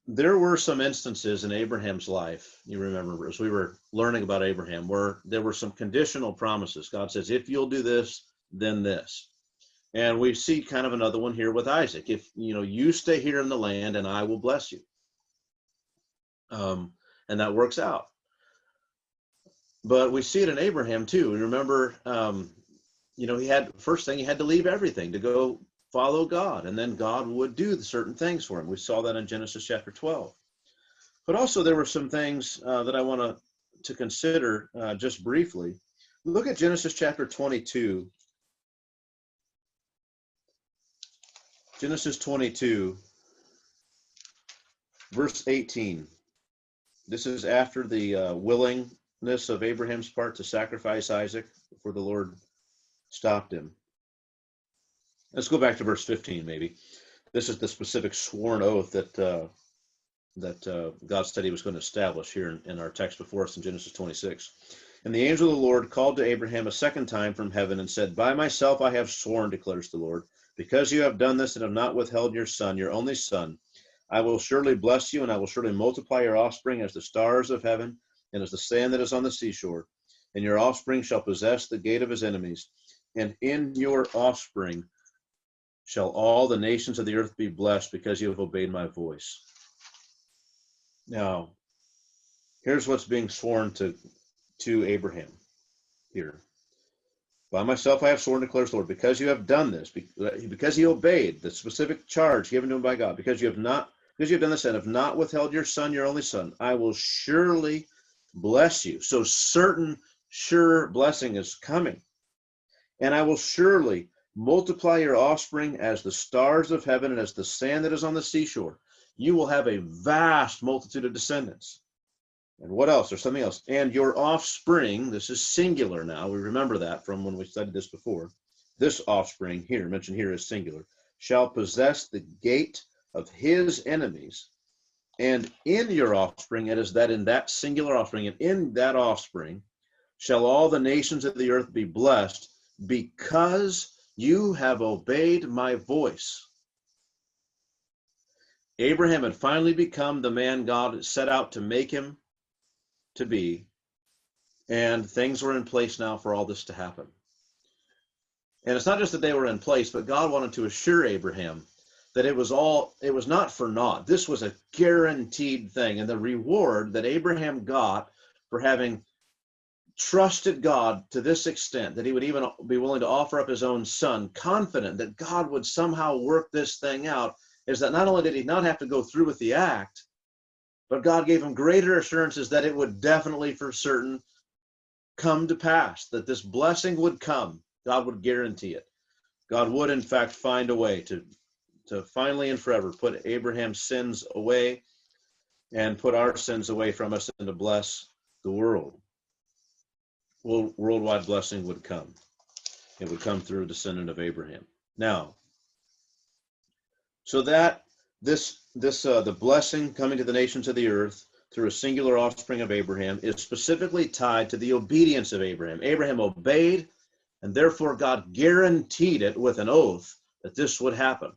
Speaker 1: There were some instances in Abraham's life, you remember, as we were learning about Abraham, where there were some conditional promises. God says, if you'll do this, then this. And we see kind of another one here with Isaac. If you stay here in the land, and I will bless you. And that works out. But we see it in Abraham too. Remember, he had to leave everything to go follow God, and then God would do certain things for him. We saw that in Genesis chapter 12. But also there were some things that I want to consider just briefly. Look at Genesis chapter 22. Genesis 22, verse 18. This is after the willingness of Abraham's part to sacrifice Isaac before the Lord stopped him. Let's go back to verse 15, maybe. This is the specific sworn oath that God said he was going to establish here in our text before us in Genesis 26. And the angel of the Lord called to Abraham a second time from heaven and said, by myself I have sworn, declares the Lord, because you have done this and have not withheld your son, your only son, I will surely bless you, and I will surely multiply your offspring as the stars of heaven and as the sand that is on the seashore. And your offspring shall possess the gate of his enemies. And in your offspring shall all the nations of the earth be blessed, because you have obeyed my voice. Now, here's what's being sworn to Abraham here. By myself I have sworn, declares the Lord, because you have done this, because he obeyed the specific charge given to him by God, because you have done this and have not withheld your son, your only son, I will surely bless you. So certain, sure blessing is coming. And I will surely multiply your offspring as the stars of heaven and as the sand that is on the seashore. You will have a vast multitude of descendants. And what else? There's something else. And your offspring, this is singular now. We remember that from when we studied this before. This offspring here, mentioned here is singular, shall possess the gate of his enemies. And in your offspring, it is that in that singular offspring, and in that offspring, shall all the nations of the earth be blessed, because you have obeyed my voice. Abraham had finally become the man God set out to make him to be, and things were in place now for all this to happen. And it's not just that they were in place, but God wanted to assure Abraham that it was not for naught. This was a guaranteed thing, and the reward that Abraham got for having trusted God to this extent, that he would even be willing to offer up his own son, confident that God would somehow work this thing out, is that not only did he not have to go through with the act, but God gave him greater assurances that it would definitely for certain come to pass, that this blessing would come. God would guarantee it. God would, in fact, find a way to finally and forever put Abraham's sins away and put our sins away from us and to bless the world. Worldwide blessing would come. It would come through a descendant of Abraham. Now, so that the blessing coming to the nations of the earth through a singular offspring of Abraham is specifically tied to the obedience of Abraham. Abraham obeyed, and therefore God guaranteed it with an oath that this would happen,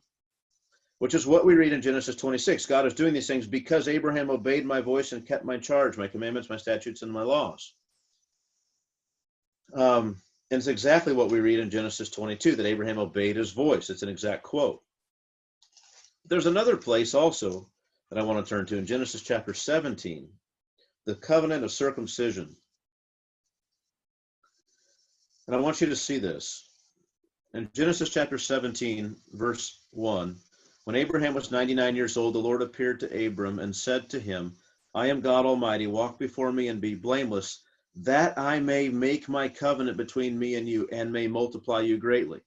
Speaker 1: which is what we read in Genesis 26. God is doing these things because Abraham obeyed my voice and kept my charge, my commandments, my statutes, and my laws. And it's exactly what we read in Genesis 22, that Abraham obeyed his voice. It's an exact quote. There's another place also that I want to turn to in Genesis chapter 17, the covenant of circumcision. And I want you to see this. In Genesis chapter 17, verse 1, when Abraham was 99 years old, the Lord appeared to Abram and said to him, I am God Almighty, walk before me and be blameless, that I may make my covenant between me and you and may multiply you greatly.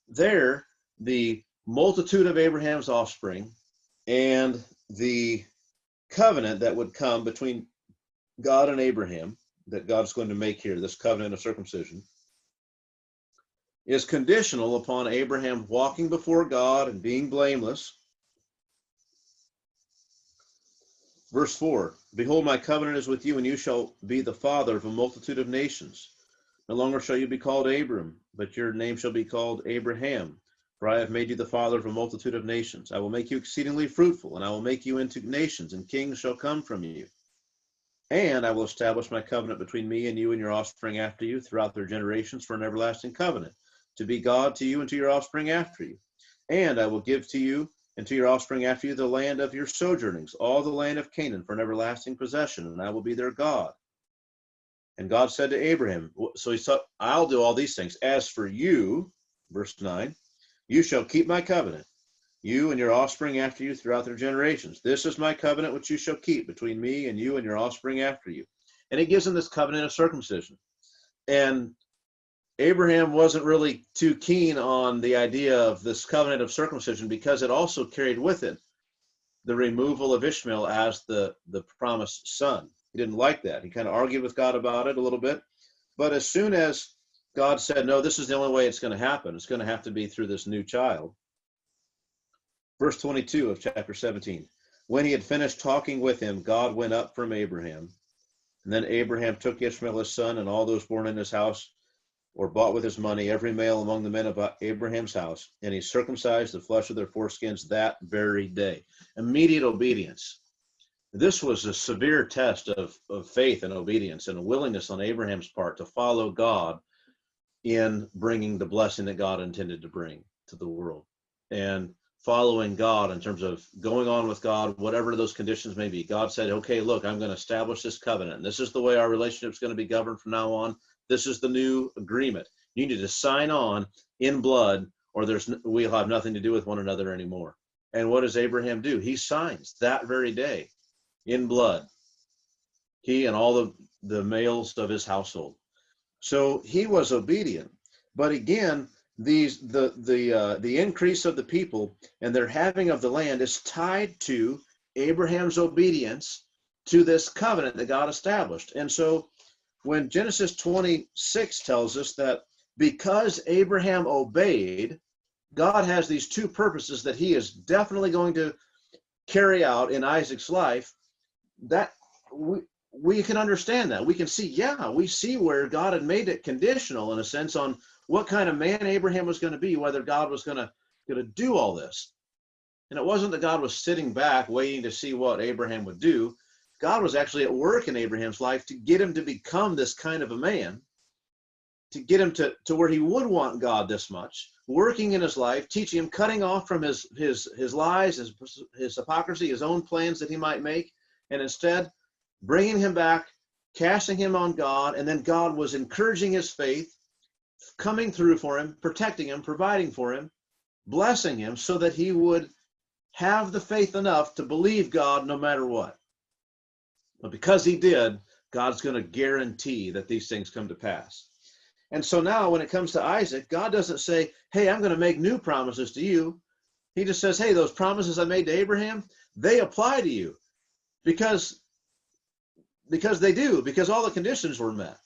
Speaker 1: There, the multitude of Abraham's offspring and the covenant that would come between God and Abraham, that God's going to make here, this covenant of circumcision, is conditional upon Abraham walking before God and being blameless. Verse 4, behold, my covenant is with you, and you shall be the father of a multitude of nations. No longer shall you be called Abram, but your name shall be called Abraham, for I have made you the father of a multitude of nations. I will make you exceedingly fruitful, and I will make you into nations, and kings shall come from you. And I will establish my covenant between me and you and your offspring after you throughout their generations for an everlasting covenant, to be God to you and to your offspring after you. And I will give to you and to your offspring after you the land of your sojournings, all the land of Canaan for an everlasting possession, and I will be their God. And God said to Abraham, so he said, I'll do all these things. As for you, verse 9, you shall keep my covenant, you and your offspring after you throughout their generations. This is my covenant which you shall keep between me and you and your offspring after you. And he gives them this covenant of circumcision. And Abraham wasn't really too keen on the idea of this covenant of circumcision because it also carried with it the removal of Ishmael as the promised son. He didn't like that. He kind of argued with God about it a little bit. But as soon as God said, no, this is the only way it's going to happen, it's going to have to be through this new child. Verse 22 of chapter 17, when he had finished talking with him, God went up from Abraham. And then Abraham took Ishmael his son and all those born in his house or bought with his money, every male among the men of Abraham's house, and he circumcised the flesh of their foreskins that very day. Immediate obedience. This was a severe test of faith and obedience and a willingness on Abraham's part to follow God in bringing the blessing that God intended to bring to the world. And following God in terms of going on with God, whatever those conditions may be. God said, okay, look, I'm going to establish this covenant. And this is the way our relationship is going to be governed from now on. This is the new agreement. You need to sign on in blood or we'll have nothing to do with one another anymore. And what does Abraham do? He signs that very day in blood. He and all the males of his household. So he was obedient. But again, the increase of the people and their having of the land is tied to Abraham's obedience to this covenant that God established. And so when Genesis 26 tells us that because Abraham obeyed, God has these two purposes that he is definitely going to carry out in Isaac's life, that we can understand that. We can see, we see where God had made it conditional in a sense on what kind of man Abraham was going to be, whether God was going to do all this. And it wasn't that God was sitting back waiting to see what Abraham would do. God was actually at work in Abraham's life to get him to become this kind of a man, to get him to where he would want God this much, working in his life, teaching him, cutting off from his lies, his hypocrisy, his own plans that he might make, and instead bringing him back, casting him on God, and then God was encouraging his faith, coming through for him, protecting him, providing for him, blessing him so that he would have the faith enough to believe God no matter what. But because he did, God's going to guarantee that these things come to pass. And so now when it comes to Isaac, God doesn't say, hey, I'm going to make new promises to you. He just says, hey, those promises I made to Abraham, they apply to you because they do, because all the conditions were met.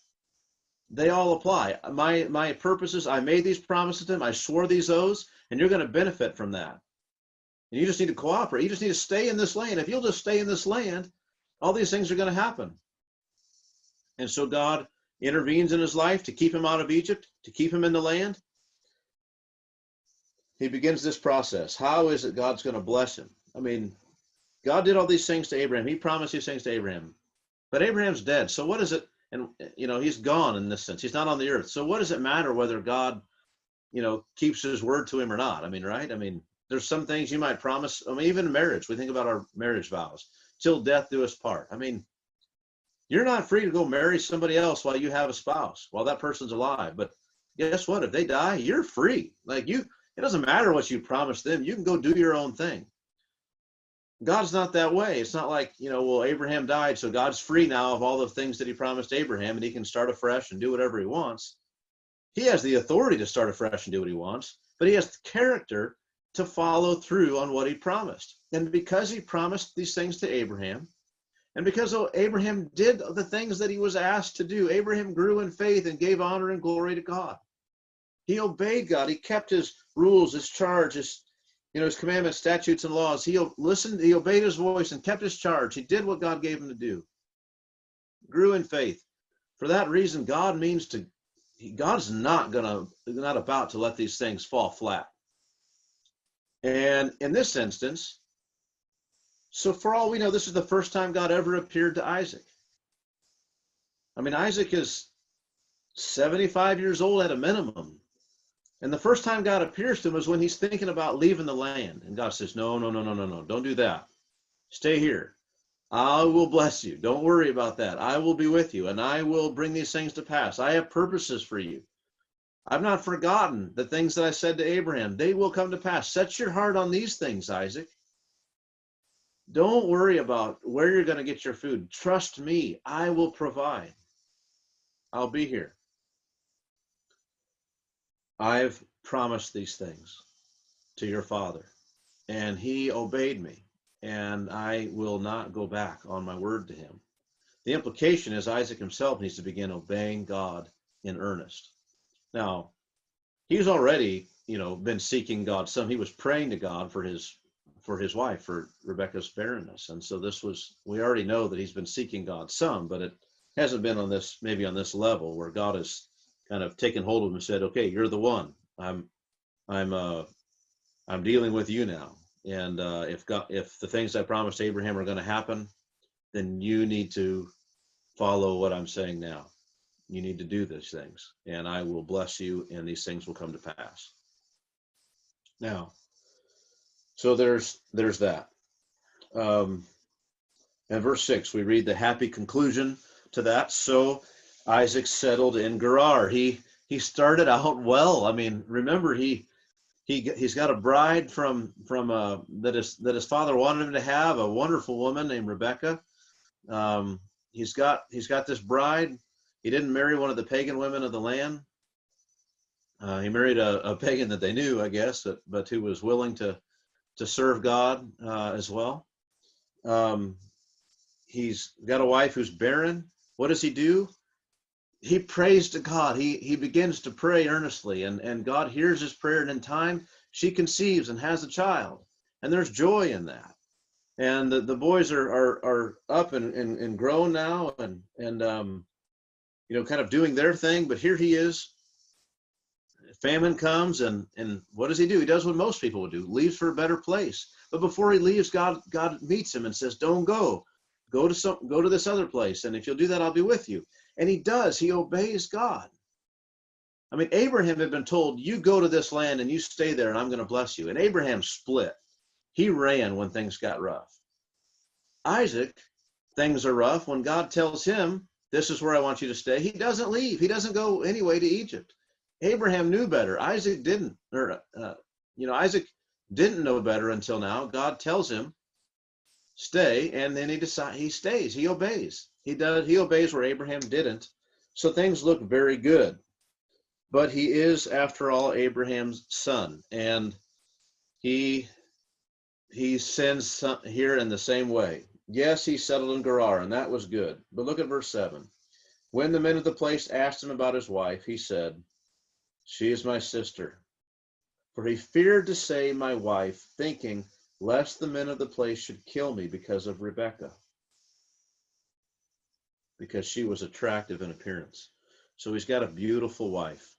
Speaker 1: they all apply. My purposes, I made these promises to them, I swore these oaths, and you're going to benefit from that. And you just need to cooperate. You just need to stay in this land. If you'll just stay in this land, all these things are going to happen. And so God intervenes in his life to keep him out of Egypt, to keep him in the land. He begins this process. How is it God's going to bless him? I mean, God did all these things to Abraham. He promised these things to Abraham. But Abraham's dead. So what is it? And, he's gone in this sense. He's not on the earth. So what does it matter whether God, keeps his word to him or not? I mean, right? I mean, there's some things you might promise. I mean, even in marriage, we think about our marriage vows. Till death do us part. I mean, you're not free to go marry somebody else while you have a spouse, while that person's alive. But guess what? If they die, you're free. It doesn't matter what you promised them. You can go do your own thing. God's not that way. It's not like, Abraham died, so God's free now of all the things that he promised Abraham, and he can start afresh and do whatever he wants. He has the authority to start afresh and do what he wants, but he has the character to follow through on what he promised. And because he promised these things to Abraham, and because Abraham did the things that he was asked to do, Abraham grew in faith and gave honor and glory to God. He obeyed God. He kept his rules, his charge, his commandments, statutes, and laws. He listened, he obeyed his voice and kept his charge. He did what God gave him to do. Grew in faith. For that reason, God's not about to let these things fall flat. And in this instance, so for all we know, this is the first time God ever appeared to Isaac. I mean, Isaac is 75 years old at a minimum. And the first time God appears to him is when he's thinking about leaving the land. And God says, no, don't do that. Stay here. I will bless you. Don't worry about that. I will be with you, and I will bring these things to pass. I have purposes for you. I've not forgotten the things that I said to Abraham. They will come to pass. Set your heart on these things, Isaac. Don't worry about where you're going to get your food. Trust me. I will provide. I'll be here. I've promised these things to your father, and he obeyed me, and I will not go back on my word to him. The implication is Isaac himself needs to begin obeying God in earnest. Now, he's already, been seeking God. He was praying to God for his wife, for Rebekah's barrenness. And so we already know that he's been seeking God some, but it hasn't been on this level where God has kind of taken hold of him and said, okay, you're the one. I'm dealing with you now. And if the things I promised Abraham are going to happen, then you need to follow what I'm saying now. You need to do these things, and I will bless you, and these things will come to pass. Now, so there's that. In verse 6, we read the happy conclusion to that. So Isaac settled in Gerar. He started out well. I mean, remember, he's got a bride from that his father wanted him to have, a wonderful woman named Rebekah. He's got this bride. He didn't marry one of the pagan women of the land. He married a pagan that they knew, I guess, but who was willing to serve God as well. He's got a wife who's barren. What does he do? He prays to God. He begins to pray earnestly, and God hears his prayer, and in time she conceives and has a child, and there's joy in that. And the boys are up and grown now, and kind of doing their thing. But here he is. Famine comes, and what does he do? He does what most people would do: leaves for a better place. But before he leaves, God meets him and says, "Don't go. Go to this other place, and if you'll do that, I'll be with you." And he does. He obeys God. I mean, Abraham had been told, "You go to this land and you stay there, and I'm going to bless you." And Abraham split. He ran when things got rough. Isaac, things are rough. When God tells him, "This is where I want you to stay," he doesn't leave. He doesn't go anyway to Egypt. Abraham knew better. Isaac didn't. Isaac didn't know better until now. God tells him, "Stay," and then he stays. He obeys. He obeys where Abraham didn't. So things look very good. But he is, after all, Abraham's son, and he sins here in the same way. Yes, he settled in Gerar, and that was good. But look at verse 7. When the men of the place asked him about his wife, he said, "She is my sister." For he feared to say my wife, thinking, lest the men of the place should kill me because of Rebekah, because she was attractive in appearance. So he's got a beautiful wife.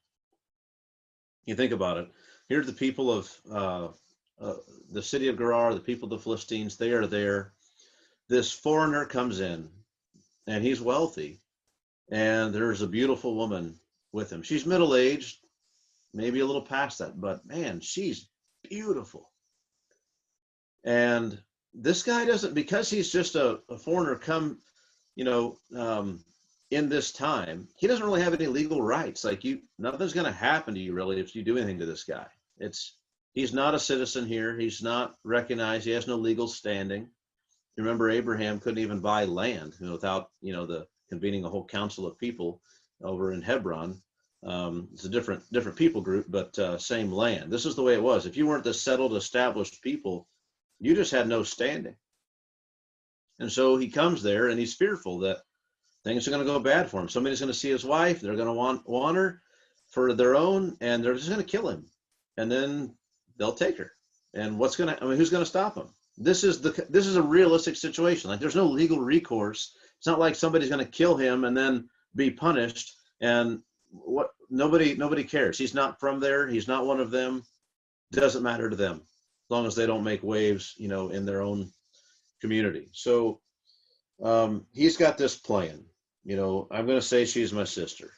Speaker 1: You think about it. Here are the people of the city of Gerar, the people of the Philistines. They are there. This foreigner comes in, and he's wealthy, and there's a beautiful woman with him. She's middle-aged, maybe a little past that, but man, she's beautiful. And this guy doesn't, because he's just a foreigner come, in this time, he doesn't really have any legal rights. Like nothing's going to happen to you really if you do anything to this guy. He's not a citizen here. He's not recognized. He has no legal standing. Remember, Abraham couldn't even buy land without, the convening a whole council of people over in Hebron. It's a different people group, but same land. This is the way it was. If you weren't the settled, established people, you just had no standing. And so he comes there and he's fearful that things are going to go bad for him. Somebody's going to see his wife. They're going to want her for their own, and they're just going to kill him. And then they'll take her. And who's going to stop him? This is a realistic situation. Like, there's no legal recourse. It's not like somebody's going to kill him and then be punished. And nobody cares. He's not from there. He's not one of them. It doesn't matter to them as long as they don't make waves, in their own community. So he's got this plan. I'm going to say she's my sister.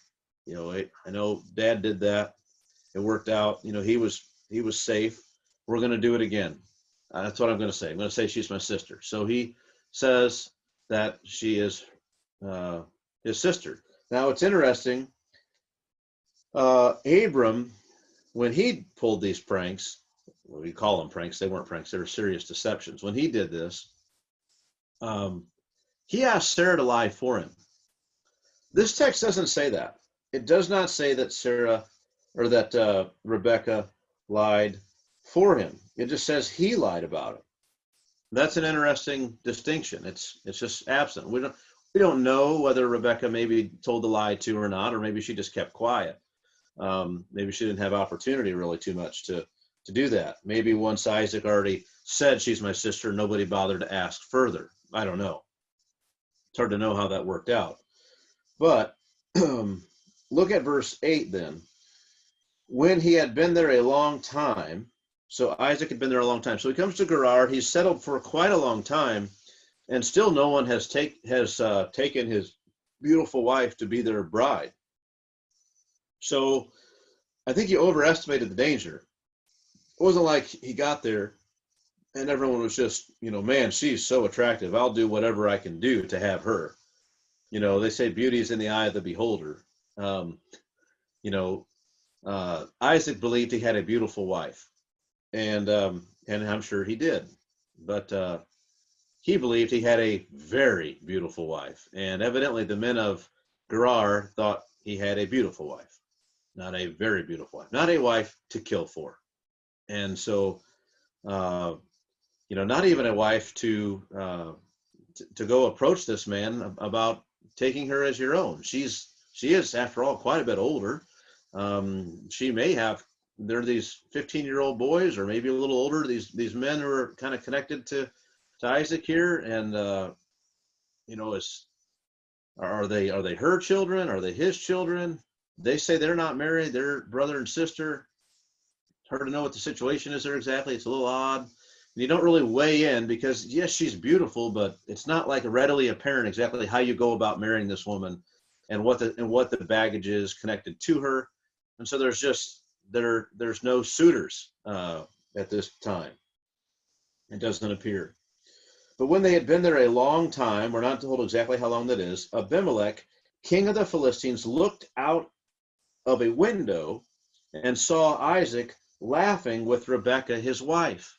Speaker 1: I know Dad did that. It worked out. He was safe. We're going to do it again. That's what I'm going to say. I'm going to say she's my sister. So he says that she is his sister. Now, it's interesting. Abram, when he pulled these pranks, we call them pranks. They weren't pranks. They were serious deceptions. When he did this, he asked Sarah to lie for him. This text doesn't say that. It does not say that Sarah or that Rebekah lied for him. It just says he lied about it. That's an interesting distinction. It's just absent. We don't know whether Rebekah maybe told the lie to or not, or maybe she just kept quiet. Maybe she didn't have opportunity really too much to do that. Maybe once Isaac already said she's my sister, nobody bothered to ask further. I don't know. It's hard to know how that worked out. But look at verse 8 then. When he had been there a long time, so Isaac had been there a long time. So he comes to Gerar. He's settled for quite a long time, and still no one has taken his beautiful wife to be their bride. So I think he overestimated the danger. It wasn't like he got there and everyone was just, man, she's so attractive. I'll do whatever I can do to have her. They say beauty is in the eye of the beholder. Isaac believed he had a beautiful wife, and I'm sure he did. But he believed he had a very beautiful wife, and evidently the men of Gerar thought he had a beautiful wife, not a very beautiful wife, not a wife to kill for. And so, not even a wife to go approach this man about taking her as your own. She is, after all, quite a bit older. She may have, they're these 15-year-old boys, or maybe a little older, these men who are kind of connected to Isaac here. And, are they her children? Are they his children? They say they're not married. They're brother and sister. Hard to know what the situation is there exactly. It's a little odd. And you don't really weigh in because, yes, she's beautiful, but it's not like readily apparent exactly how you go about marrying this woman and what the baggage is connected to her. And so there's no suitors at this time. It doesn't appear. But when they had been there a long time, we're not told exactly how long that is, Abimelech, king of the Philistines, looked out of a window and saw Isaac laughing with Rebekah, his wife.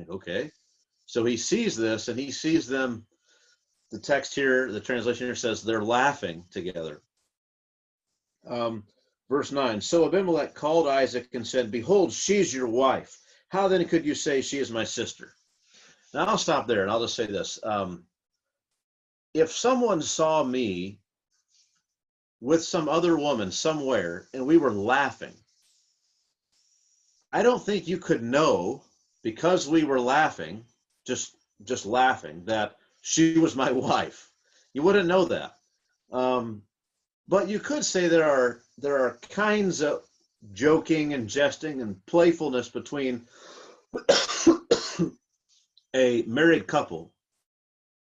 Speaker 1: Okay, so he sees this, and he sees them. The text here, the translation here says they're laughing together. Verse 9, so Abimelech called Isaac and said, behold, she's your wife. How then could you say she is my sister? Now I'll stop there, and I'll just say this. If someone saw me with some other woman somewhere and we were laughing, I don't think you could know, because we were laughing, just laughing, that she was my wife. You wouldn't know that. Um, but you could say there are kinds of joking and jesting and playfulness between a married couple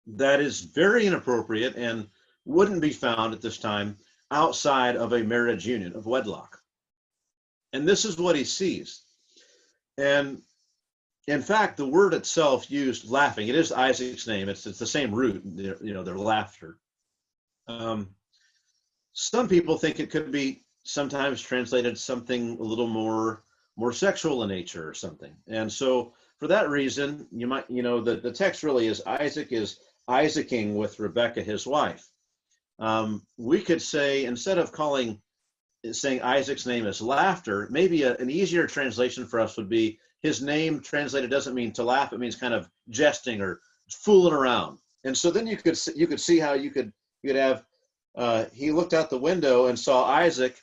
Speaker 1: that is very inappropriate and wouldn't be found at this time outside of a marriage union of wedlock. And this is what he sees. And in fact, the word itself used, laughing, it is Isaac's name. It's the same root, their laughter. Some people think it could be sometimes translated something a little more sexual in nature or something. And so for that reason, you might, the text really is Isaacing with Rebekah, his wife. We could say, instead of saying Isaac's name as laughter, maybe an easier translation for us would be, his name translated doesn't mean to laugh, it means kind of jesting or fooling around. And so then you could see how you could have, he looked out the window and saw Isaac,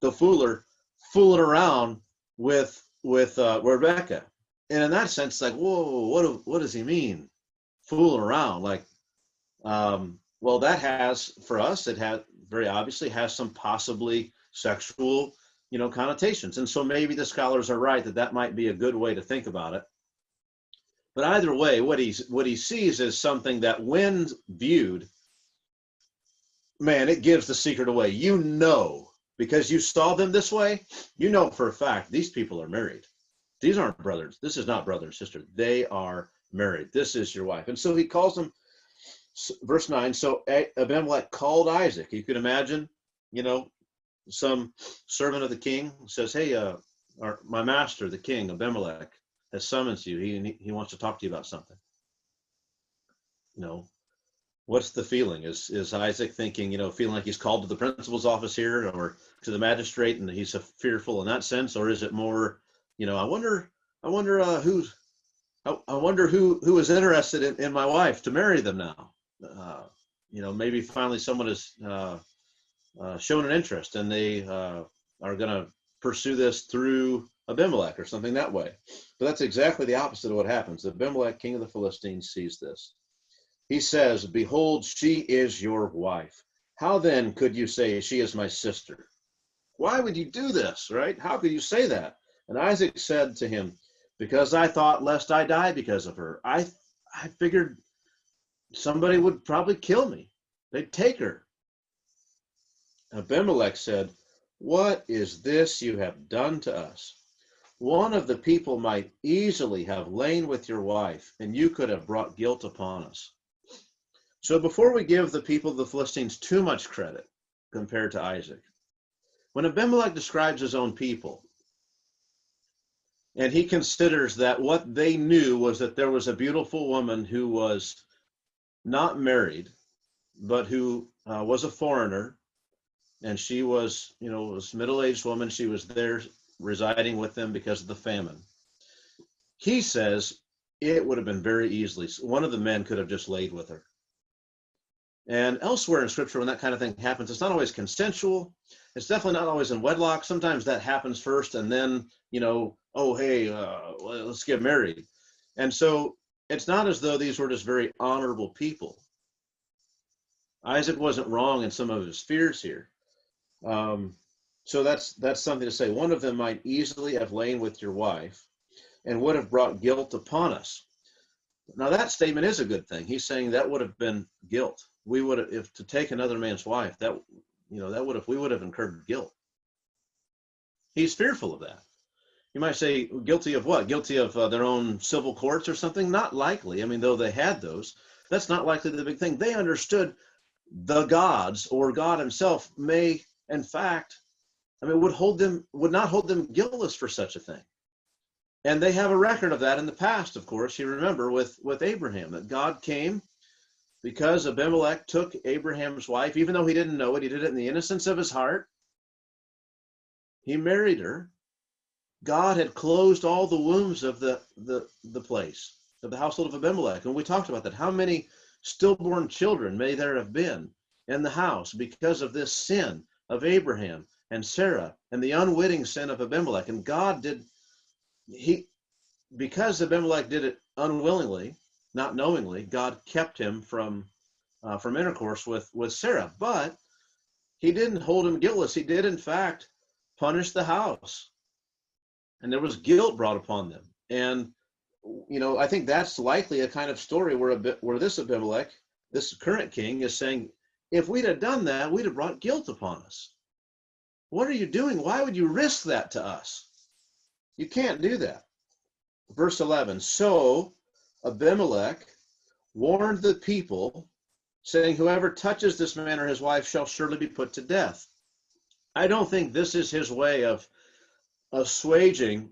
Speaker 1: the fooler, fooling around with Rebekah. And in that sense, like, whoa, what does he mean? Fooling around? Like, well, that has, for us, it has very obviously has some possibly sexual, connotations. And so maybe the scholars are right that might be a good way to think about it. But either way, what he sees is something that, when viewed, man, it gives the secret away. Because you saw them this way, for a fact these people are married. These aren't brothers. This is not brother and sister. They are married. This is your wife. And so he calls them, verse 9, so Abimelech called Isaac. You could imagine, some servant of the king says, hey, my master, the king, Abimelech, has summoned you. He wants to talk to you about something. What's the feeling? Is Isaac thinking, feeling like he's called to the principal's office here or to the magistrate and he's fearful in that sense? Or is it more, I wonder who is interested in my wife to marry them now? Maybe finally someone has shown an interest and they are going to pursue this through Abimelech or something that way. But that's exactly the opposite of what happens. Abimelech, king of the Philistines, sees this. He says, behold, she is your wife. How then could you say she is my sister? Why would you do this, right? How could you say that? And Isaac said to him, because I thought lest I die because of her. I figured somebody would probably kill me. They'd take her. Abimelech said, what is this you have done to us? One of the people might easily have lain with your wife, and you could have brought guilt upon us. So before we give the people of the Philistines too much credit compared to Isaac, when Abimelech describes his own people, and he considers that what they knew was that there was a beautiful woman who was not married, but who was a foreigner, and she was, was a middle-aged woman. She was there residing with them because of the famine. He says it would have been very easily, one of the men could have just laid with her. And elsewhere in Scripture, when that kind of thing happens, it's not always consensual. It's definitely not always in wedlock. Sometimes that happens first, and then, oh, hey, let's get married. And so it's not as though these were just very honorable people. Isaac wasn't wrong in some of his fears here. So that's something to say. One of them might easily have lain with your wife and would have brought guilt upon us. Now that statement is a good thing. He's saying that would have been guilt. We would have, if to take another man's wife, we would have incurred guilt. He's fearful of that. You might say, guilty of what? Guilty of their own civil courts or something? Not likely. I mean, though they had those, that's not likely the big thing. They understood the gods or God himself may, in fact, would not hold them guiltless for such a thing. And they have a record of that in the past, of course. You remember with Abraham, that God came because Abimelech took Abraham's wife, even though he didn't know it. He did it in the innocence of his heart. He married her. God had closed all the wombs of the place, of the household of Abimelech. And we talked about that. How many stillborn children may there have been and the house because of this sin of Abraham and Sarah and the unwitting sin of Abimelech. And because Abimelech did it unwillingly, not knowingly, God kept him from intercourse with Sarah. But he didn't hold him guiltless. He did, in fact, punish the house. And there was guilt brought upon them. And, I think that's likely a kind of story where this Abimelech, this current king, is saying, if we'd have done that, we'd have brought guilt upon us. What are you doing? Why would you risk that to us? You can't do that. Verse 11, so Abimelech warned the people, saying, whoever touches this man or his wife shall surely be put to death. I don't think this is his way of assuaging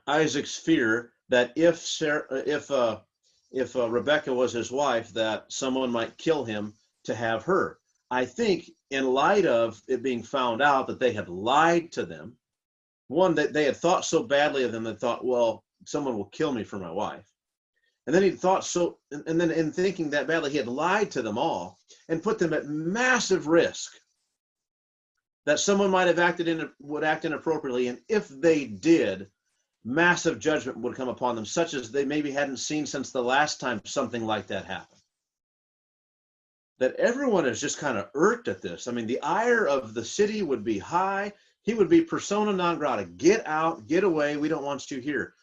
Speaker 1: Isaac's fear that if Rebekah was his wife, that someone might kill him to have her. I think in light of it being found out that they had lied to them, one, that they had thought so badly of them, they thought, well, someone will kill me for my wife. And then he thought so, and then in thinking that badly, he had lied to them all and put them at massive risk that someone might have would act inappropriately. And if they did, massive judgment would come upon them, such as they maybe hadn't seen since the last time something like that happened. That everyone is just kind of irked at this. I mean, the ire of the city would be high. He would be persona non grata. Get out, get away. We don't want you here.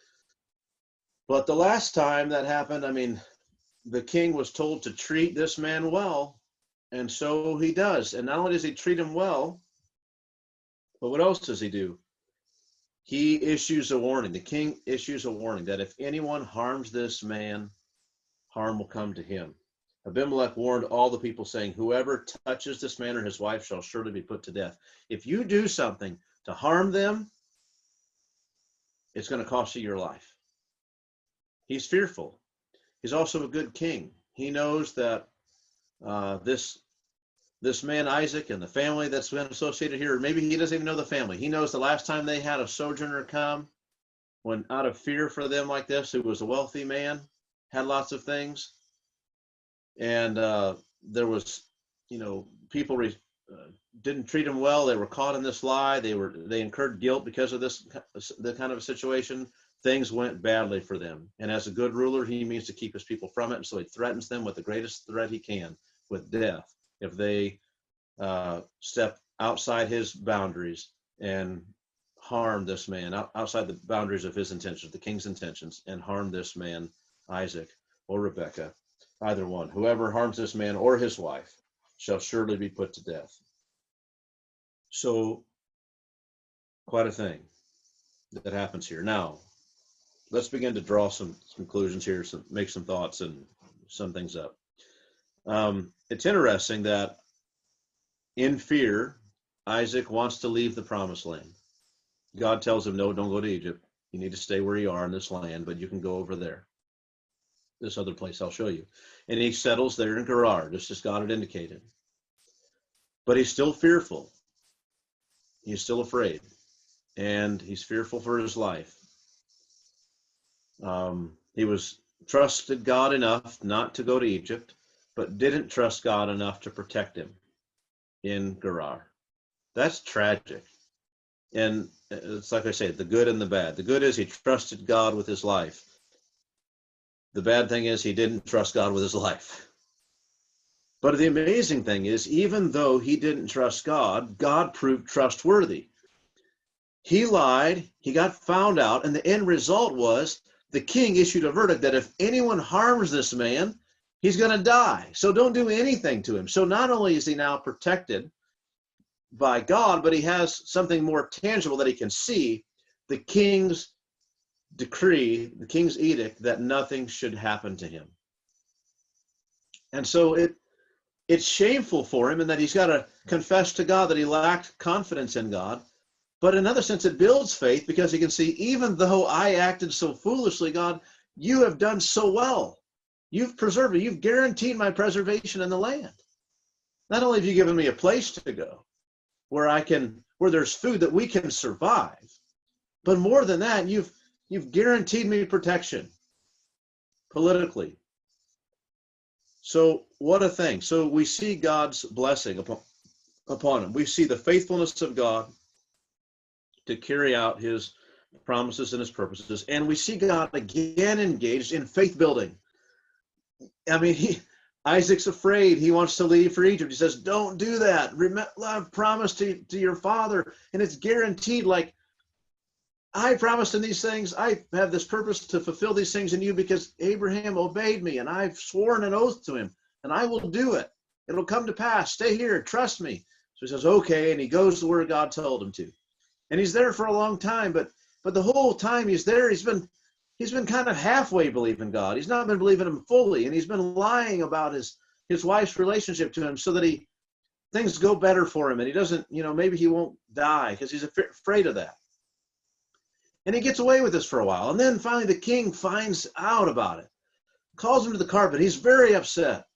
Speaker 1: But the last time that happened, I mean, the king was told to treat this man well. And so he does. And not only does he treat him well, but what else does he do? He issues a warning. The king issues a warning that if anyone harms this man, harm will come to him. Abimelech warned all the people, saying, whoever touches this man or his wife shall surely be put to death. If you do something to harm them, it's going to cost you your life. He's fearful. He's also a good king. He knows that this man Isaac and the family that's been associated here, maybe he doesn't even know the family. He knows the last time they had a sojourner come, when out of fear for them like this, who was a wealthy man, had lots of things, and there was, people didn't treat him well. They were caught in this lie. They incurred guilt because of the kind of a situation. Things went badly for them. And as a good ruler, he means to keep his people from it. And so he threatens them with the greatest threat he can, with death, if they step outside his boundaries and harm this man, outside the boundaries of his intentions, the king's intentions, and harm this man, Isaac or Rebekah, either one. Whoever harms this man or his wife shall surely be put to death. So, quite a thing that happens here. Now, let's begin to draw some conclusions here, make some thoughts and sum things up. It's interesting that in fear, Isaac wants to leave the promised land. God tells him, no, don't go to Egypt. You need to stay where you are in this land, but you can go over there. This other place I'll show you. And he settles there in Gerar, just as God had indicated. But he's still fearful. He's still afraid. And he's fearful for his life. He was trusted God enough not to go to Egypt, but didn't trust God enough to protect him in Gerar. That's tragic. And it's like I say, the good and the bad. The good is he trusted God with his life. The bad thing is he didn't trust God with his life. But the amazing thing is, even though he didn't trust God, God proved trustworthy. He lied, he got found out, and the end result was the king issued a verdict that if anyone harms this man, he's going to die. So don't do anything to him. So not only is he now protected by God, but he has something more tangible that he can see, the king's decree, the king's edict that nothing should happen to him. And so it's shameful for him in that he's got to confess to God that he lacked confidence in God. But in another sense, it builds faith because he can see, even though I acted so foolishly, God, you have done so well. You've preserved me. You've guaranteed my preservation in the land. Not only have you given me a place to go where there's food that we can survive, but more than that, you've guaranteed me protection politically. So what a thing. So we see God's blessing upon him. We see the faithfulness of God to carry out his promises and his purposes. And we see God again engaged in faith building. I mean, Isaac's afraid. He wants to leave for Egypt. He says, don't do that. Remember, I've promised to your father, and it's guaranteed. Like, I promised him these things. I have this purpose to fulfill these things in you because Abraham obeyed me, and I've sworn an oath to him, and I will do it. It'll come to pass. Stay here. Trust me. So he says, okay, and he goes to where God told him to. And he's there for a long time, but the whole time he's there, he's been kind of halfway believing God. He's not been believing him fully, and he's been lying about his wife's relationship to him so that things go better for him, and he doesn't, maybe he won't die because he's afraid of that. And he gets away with this for a while. And then finally the king finds out about it, calls him to the carpet. He's very upset.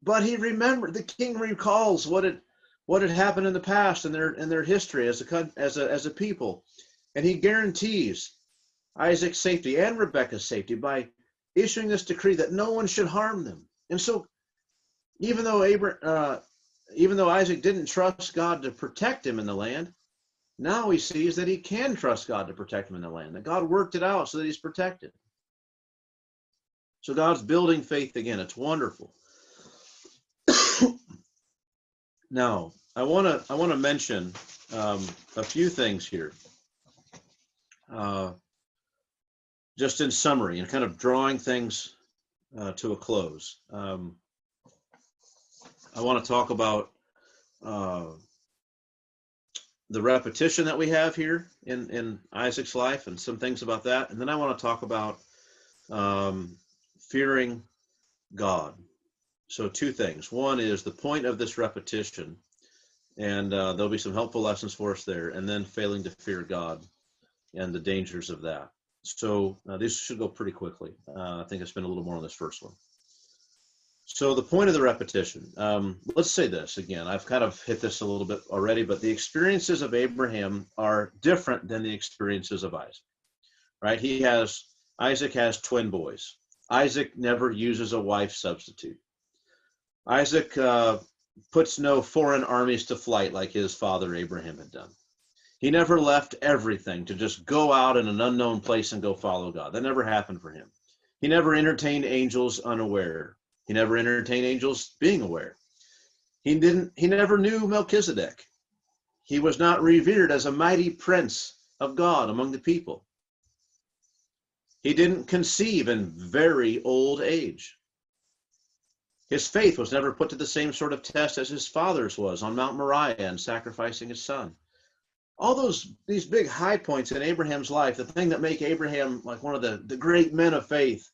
Speaker 1: But the king recalls what had happened in the past in their history as a people. And he guarantees Isaac's safety and Rebekah's safety by issuing this decree that no one should harm them. And so even though Isaac didn't trust God to protect him in the land, now he sees that he can trust God to protect him in the land, that God worked it out so that he's protected. So God's building faith again. It's wonderful. Now, I want to mention a few things here, just in summary and kind of drawing things to a close. I want to talk about the repetition that we have here in Isaac's life and some things about that. And then I want to talk about fearing God. So two things. One is the point of this repetition, and there'll be some helpful lessons for us there, and then failing to fear God and the dangers of that. So these should go pretty quickly. I think I spent a little more on this first one. So the point of the repetition, let's say this again. I've kind of hit this a little bit already, but the experiences of Abraham are different than the experiences of Isaac, right? Isaac has twin boys. Isaac never uses a wife substitute. Isaac puts no foreign armies to flight like his father Abraham had done. He never left everything to just go out in an unknown place and go follow God. That never happened for him. He never entertained angels unaware. He never entertained angels being aware. He never knew Melchizedek. He was not revered as a mighty prince of God among the people. He didn't conceive in very old age. His faith was never put to the same sort of test as his father's was on Mount Moriah and sacrificing his son. All these big high points in Abraham's life, the thing that make Abraham like one of the great men of faith,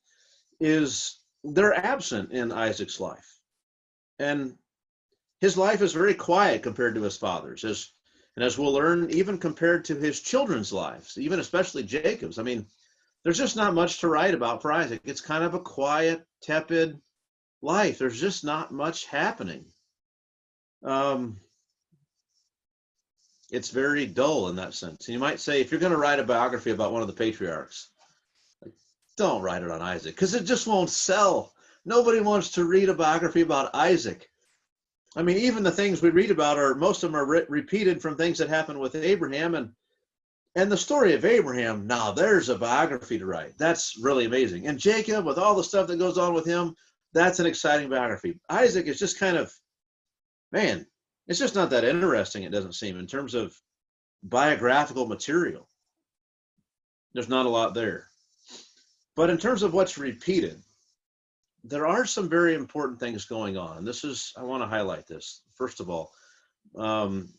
Speaker 1: is they're absent in Isaac's life. And his life is very quiet compared to his father's, as we'll learn, even compared to his children's lives, even especially Jacob's. I mean, there's just not much to write about for Isaac. It's kind of a quiet, tepid life. There's just not much happening. It's very dull in that sense. And you might say, if you're going to write a biography about one of the patriarchs, don't write it on Isaac, because it just won't sell. Nobody wants to read a biography about Isaac. I mean, even the things we read about most of them are repeated from things that happened with Abraham, and the story of Abraham. Now there's a biography to write. That's really amazing. And Jacob, with all the stuff that goes on with him, that's an exciting biography. Isaac is just kind of, man, it's just not that interesting, it doesn't seem, in terms of biographical material. There's not a lot there. But in terms of what's repeated, there are some very important things going on. And I want to highlight this. First of all,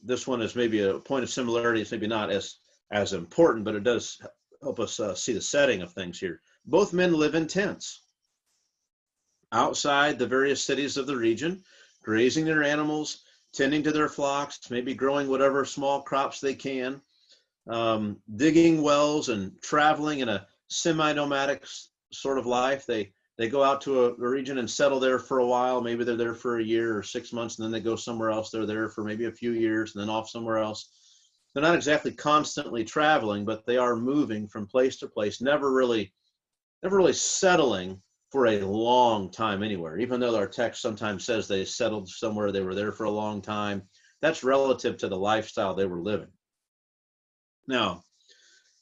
Speaker 1: this one is maybe a point of similarity. It's maybe not as important, but it does help us see the setting of things here. Both men live in tents outside the various cities of the region, grazing their animals, tending to their flocks, maybe growing whatever small crops they can, digging wells and traveling in a semi-nomadic sort of life. They go out to a region and settle there for a while. Maybe they're there for a year or 6 months, and then they go somewhere else. They're there for maybe a few years and then off somewhere else. They're not exactly constantly traveling, but they are moving from place to place, never really settling for a long time anywhere. Even though our text sometimes says they settled somewhere, they were there for a long time. That's relative to the lifestyle they were living. Now,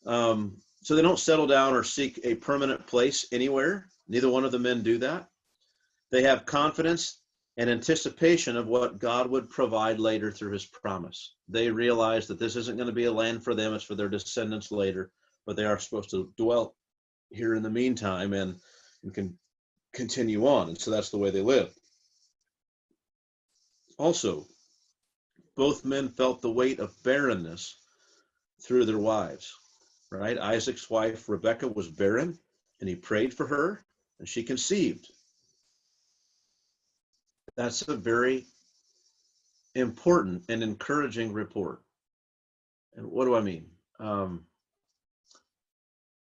Speaker 1: so they don't settle down or seek a permanent place anywhere. Neither one of the men do that. They have confidence and anticipation of what God would provide later through his promise. They realize that this isn't going to be a land for them, it's for their descendants later, but they are supposed to dwell here in the meantime and can continue on. And so that's the way they live. Also, both men felt the weight of barrenness through their wives, right? Isaac's wife, Rebekah, was barren, and he prayed for her, and she conceived. That's a very important and encouraging report. And what do I mean?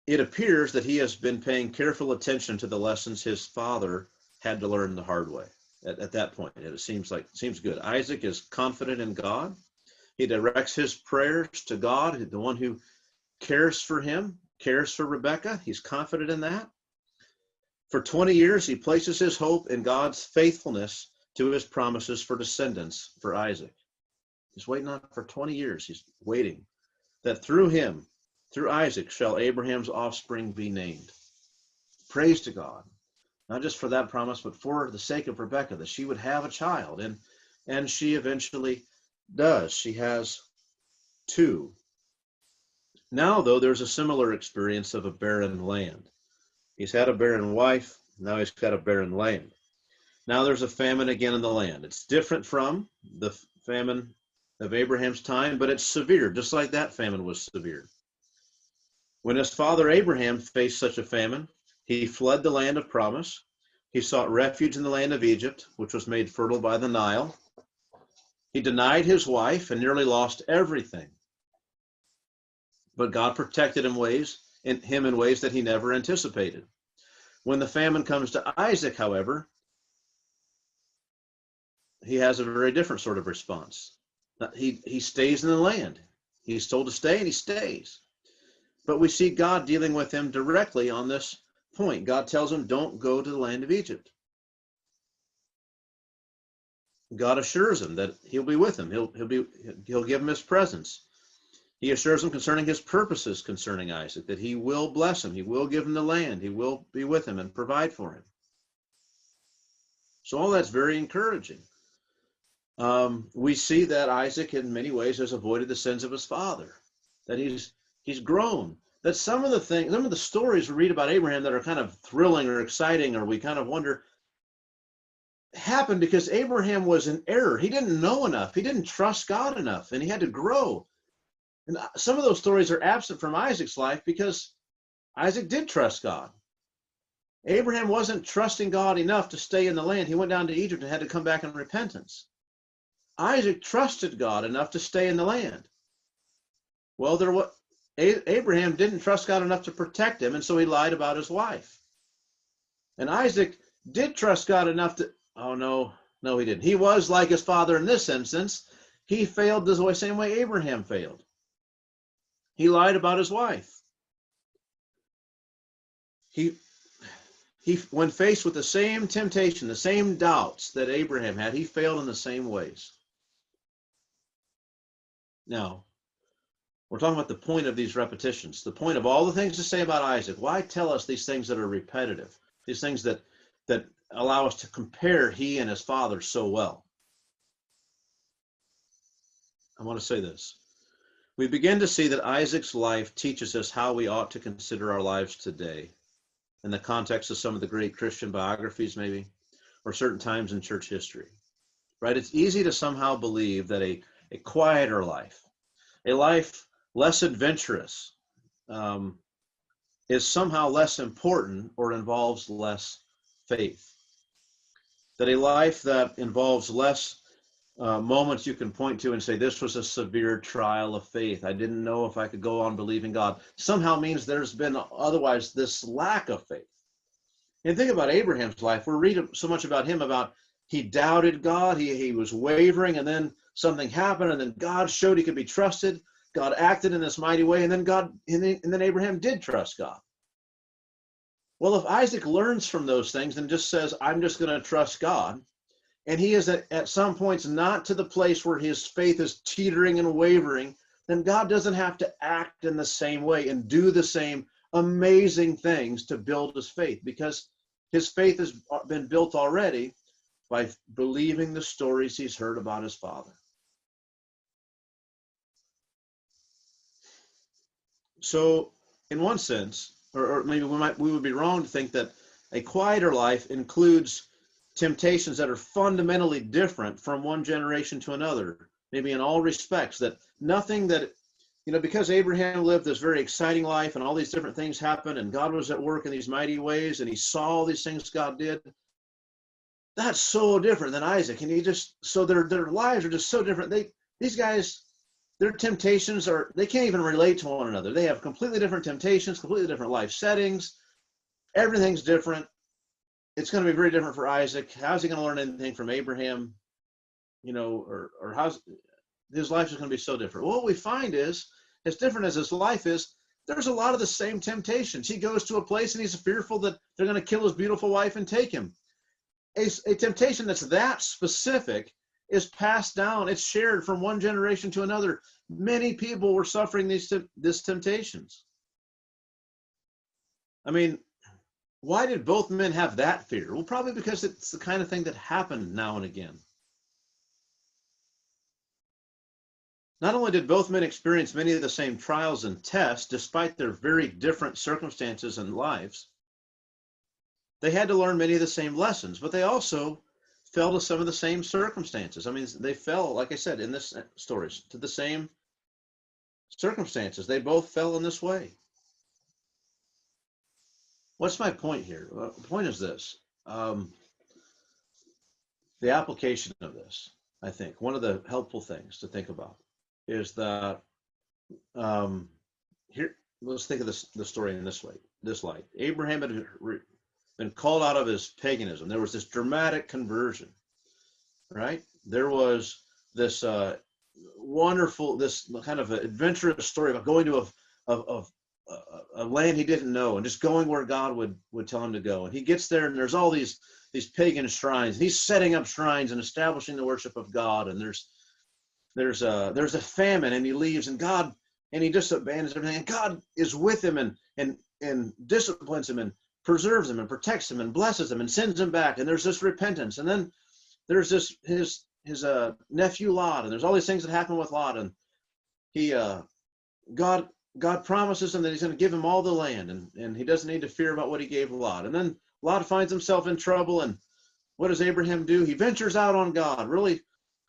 Speaker 1: It appears that he has been paying careful attention to the lessons his father had to learn the hard way at that point. It seems good. Isaac is confident in God. He directs his prayers to God, the one who cares for him, cares for Rebekah. He's confident in that. For 20 years, he places his hope in God's faithfulness to his promises for descendants for Isaac. He's waiting on for 20 years. He's waiting that through him, through Isaac, shall Abraham's offspring be named. Praise to God, not just for that promise, but for the sake of Rebekah, that she would have a child. And she eventually does. She has 2. Now, though, there's a similar experience of a barren land. He's had a barren wife. Now he's got a barren land. Now there's a famine again in the land. It's different from the famine of Abraham's time, but it's severe, just like that famine was severe. When his father Abraham faced such a famine, he fled the land of promise. He sought refuge in the land of Egypt, which was made fertile by the Nile. He denied his wife and nearly lost everything. But God protected him in ways that he never anticipated. When the famine comes to Isaac, however, he has a very different sort of response. He stays in the land. He's told to stay, and he stays. But we see God dealing with him directly on this point. God tells him, don't go to the land of Egypt. God assures him that he'll be with him. He'll give him his presence. He assures him concerning his purposes concerning Isaac, that he will bless him. He will give him the land. He will be with him and provide for him. So all that's very encouraging. We see that Isaac in many ways has avoided the sins of his father, that he's grown, that some of the stories we read about Abraham that are kind of thrilling or exciting, or we kind of wonder, happened because Abraham was in error. He didn't know enough. He didn't trust God enough, and he had to grow. And some of those stories are absent from Isaac's life because Isaac did trust God. Abraham wasn't trusting God enough to stay in the land. He went down to Egypt and had to come back in repentance. Isaac trusted God enough to stay in the land. Well, Abraham didn't trust God enough to protect him, and so he lied about his wife. And Isaac did trust God enough to, no, he didn't. He was like his father in this instance. He failed the same way Abraham failed. He lied about his wife. He when faced with the same temptation, the same doubts that Abraham had, he failed in the same ways. Now, we're talking about the point of these repetitions, the point of all the things to say about Isaac. Why tell us these things that are repetitive, these things that allow us to compare he and his father so well? I want to say this. We begin to see that Isaac's life teaches us how we ought to consider our lives today in the context of some of the great Christian biographies, maybe, or certain times in church history, right? It's easy to somehow believe that a quieter life, a life less adventurous, is somehow less important or involves less faith. That a life that involves less moments you can point to and say, this was a severe trial of faith, I didn't know if I could go on believing God, somehow means there's been otherwise this lack of faith. And think about Abraham's life. We're reading so much about him, about he doubted God, he was wavering, and then something happened, and then God showed he could be trusted. God acted in this mighty way, and then Abraham did trust God. Well, if Isaac learns from those things and just says, I'm just going to trust God, and he is at some points not to the place where his faith is teetering and wavering, then God doesn't have to act in the same way and do the same amazing things to build his faith, because his faith has been built already by believing the stories he's heard about his father. So in one sense, or maybe we would be wrong to think that a quieter life includes temptations that are fundamentally different from one generation to another, maybe in all respects, that nothing that, because Abraham lived this very exciting life and all these different things happened and God was at work in these mighty ways and he saw all these things God did, that's so different than Isaac. And so their lives are just so different. These guys, their temptations they can't even relate to one another. They have completely different temptations, completely different life settings. Everything's different. It's going to be very different for Isaac. How's he going to learn anything from Abraham? Or how's his life is going to be so different? Well, what we find is, as different as his life is, there's a lot of the same temptations. He goes to a place and he's fearful that they're going to kill his beautiful wife and take him. A temptation that's that specific is passed down. It's shared from one generation to another. Many people were suffering these temptations. I mean, why did both men have that fear? Well, probably because it's the kind of thing that happened now and again. Not only did both men experience many of the same trials and tests, despite their very different circumstances and lives, they had to learn many of the same lessons, but they also fell to some of the same circumstances. I mean, they fell, like I said, in this stories, to the same circumstances. They both fell in this way. What's my point here? Well, the point is this. The application of this, I think, one of the helpful things to think about is that here, let's think of the story in this light. Abraham had been called out of his paganism. There was this dramatic conversion, right? There was this wonderful, this kind of adventurous story about going to a land he didn't know and just going where God would tell him to go. And he gets there and there's all these pagan shrines. And he's setting up shrines and establishing the worship of God. And there's a famine and he leaves and he just abandons everything. And God is with him and disciplines him and preserves him and protects him and blesses him and sends him back. And there's this repentance. And then there's this his nephew Lot, and there's all these things that happen with Lot. And God promises him that he's going to give him all the land, and he doesn't need to fear about what he gave Lot. And then Lot finds himself in trouble, and what does Abraham do? He ventures out on God, really,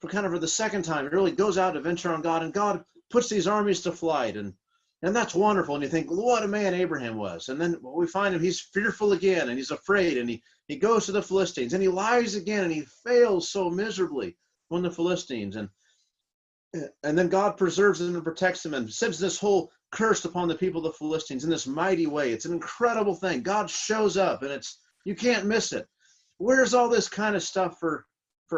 Speaker 1: for the second time. He really goes out to venture on God, and God puts these armies to flight, and that's wonderful. And you think, well, what a man Abraham was. And then we find him, he's fearful again, and he's afraid, and he goes to the Philistines, and he lies again, and he fails so miserably on the Philistines. And then God preserves him and protects him and sends this whole curse upon the people of the Philistines in this mighty way. It's an incredible thing. God shows up, and you can't miss it. Where's all this kind of stuff for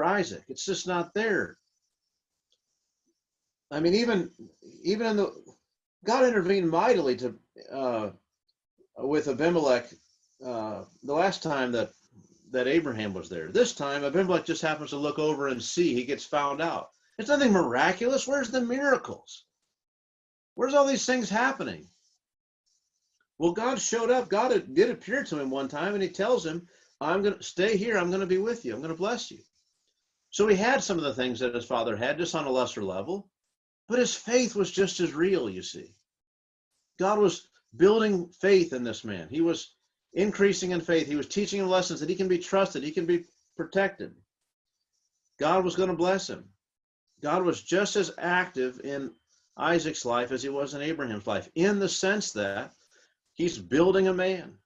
Speaker 1: Isaac? It's just not there. I mean, even in God intervened mightily with Abimelech the last time that Abraham was there. This time, Abimelech just happens to look over and see. He gets found out. It's nothing miraculous. Where's the miracles? Where's all these things happening? Well, God showed up. God did appear to him one time, and he tells him, I'm going to stay here. I'm going to be with you. I'm going to bless you. So he had some of the things that his father had, just on a lesser level, but his faith was just as real, you see. God was building faith in this man. He was increasing in faith. He was teaching him lessons that he can be trusted. He can be protected. God was going to bless him. God was just as active in Isaac's life as he was in Abraham's life, in the sense that he's building a man.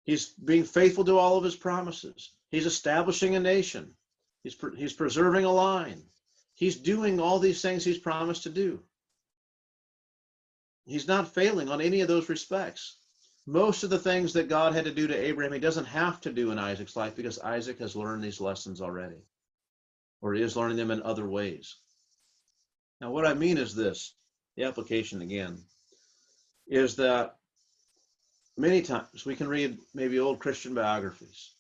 Speaker 1: He's being faithful to all of his promises. He's establishing a nation. He's preserving a line. He's doing all these things he's promised to do. He's not failing on any of those respects. Most of the things that God had to do to Abraham, he doesn't have to do in Isaac's life, because Isaac has learned these lessons already, or he is learning them in other ways. Now, what I mean is this, the application again, is that many times we can read maybe old Christian biographies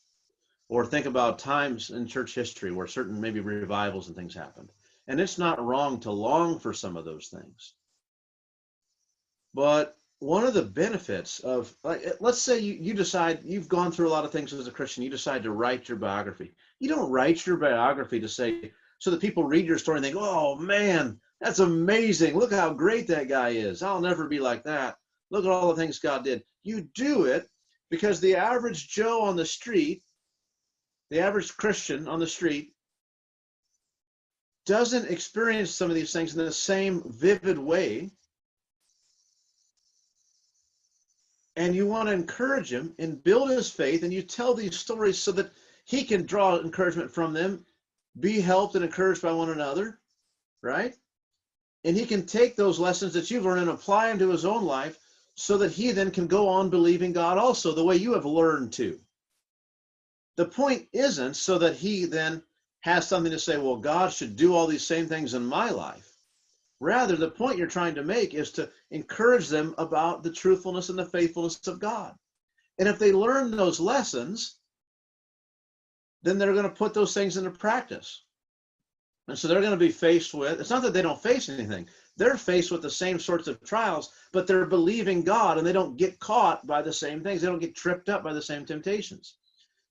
Speaker 1: or think about times in church history where certain maybe revivals and things happened. And it's not wrong to long for some of those things. But one of the benefits of, like, let's say you decide you've gone through a lot of things as a Christian, you decide to write your biography. You don't write your biography to say, so that people read your story and think, oh man, that's amazing. Look how great that guy is. I'll never be like that. Look at all the things God did. You do it because the average Joe on the street, the average Christian on the street, doesn't experience some of these things in the same vivid way. And you want to encourage him and build his faith, and you tell these stories so that he can draw encouragement from them, be helped and encouraged by one another, right? And he can take those lessons that you've learned and apply them to his own life so that he then can go on believing God also the way you have learned to. The point isn't so that he then has something to say, well, God should do all these same things in my life. Rather, the point you're trying to make is to encourage them about the truthfulness and the faithfulness of God. And if they learn those lessons, then they're going to put those things into practice. And so they're going to be faced with, it's not that they don't face anything. They're faced with the same sorts of trials, but they're believing God and they don't get caught by the same things. They don't get tripped up by the same temptations.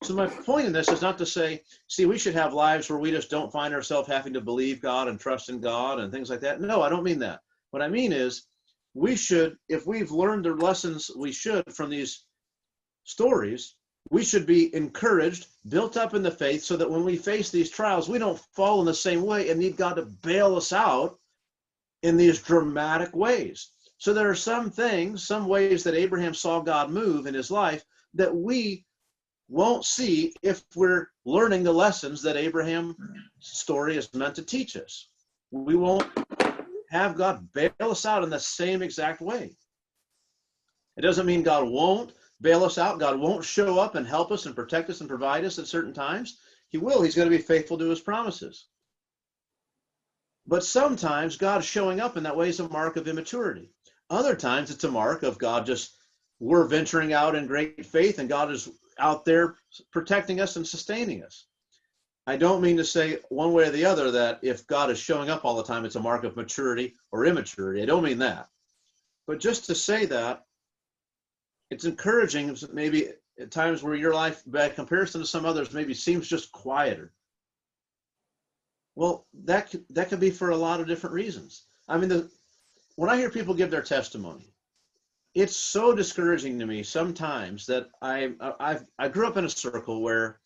Speaker 1: So my point in this is not to say, see, we should have lives where we just don't find ourselves having to believe God and trust in God and things like that. No, I don't mean that. What I mean is we should, if we've learned the lessons we should from these stories, we should be encouraged, built up in the faith so that when we face these trials, we don't fall in the same way and need God to bail us out in these dramatic ways. So there are some things, some ways that Abraham saw God move in his life that we won't see if we're learning the lessons that Abraham's story is meant to teach us. We won't have God bail us out in the same exact way. It doesn't mean God won't bail us out. God won't show up and help us and protect us and provide us at certain times. He will. He's going to be faithful to his promises. But sometimes God showing up in that way is a mark of immaturity. Other times it's a mark of God just, we're venturing out in great faith and God is out there protecting us and sustaining us. I don't mean to say one way or the other that if God is showing up all the time, it's a mark of maturity or immaturity. I don't mean that. But just to say that, it's encouraging maybe at times where your life, by comparison to some others, maybe seems just quieter. Well, that could be for a lot of different reasons. I mean, when I hear people give their testimony, it's so discouraging to me sometimes that I grew up in a circle where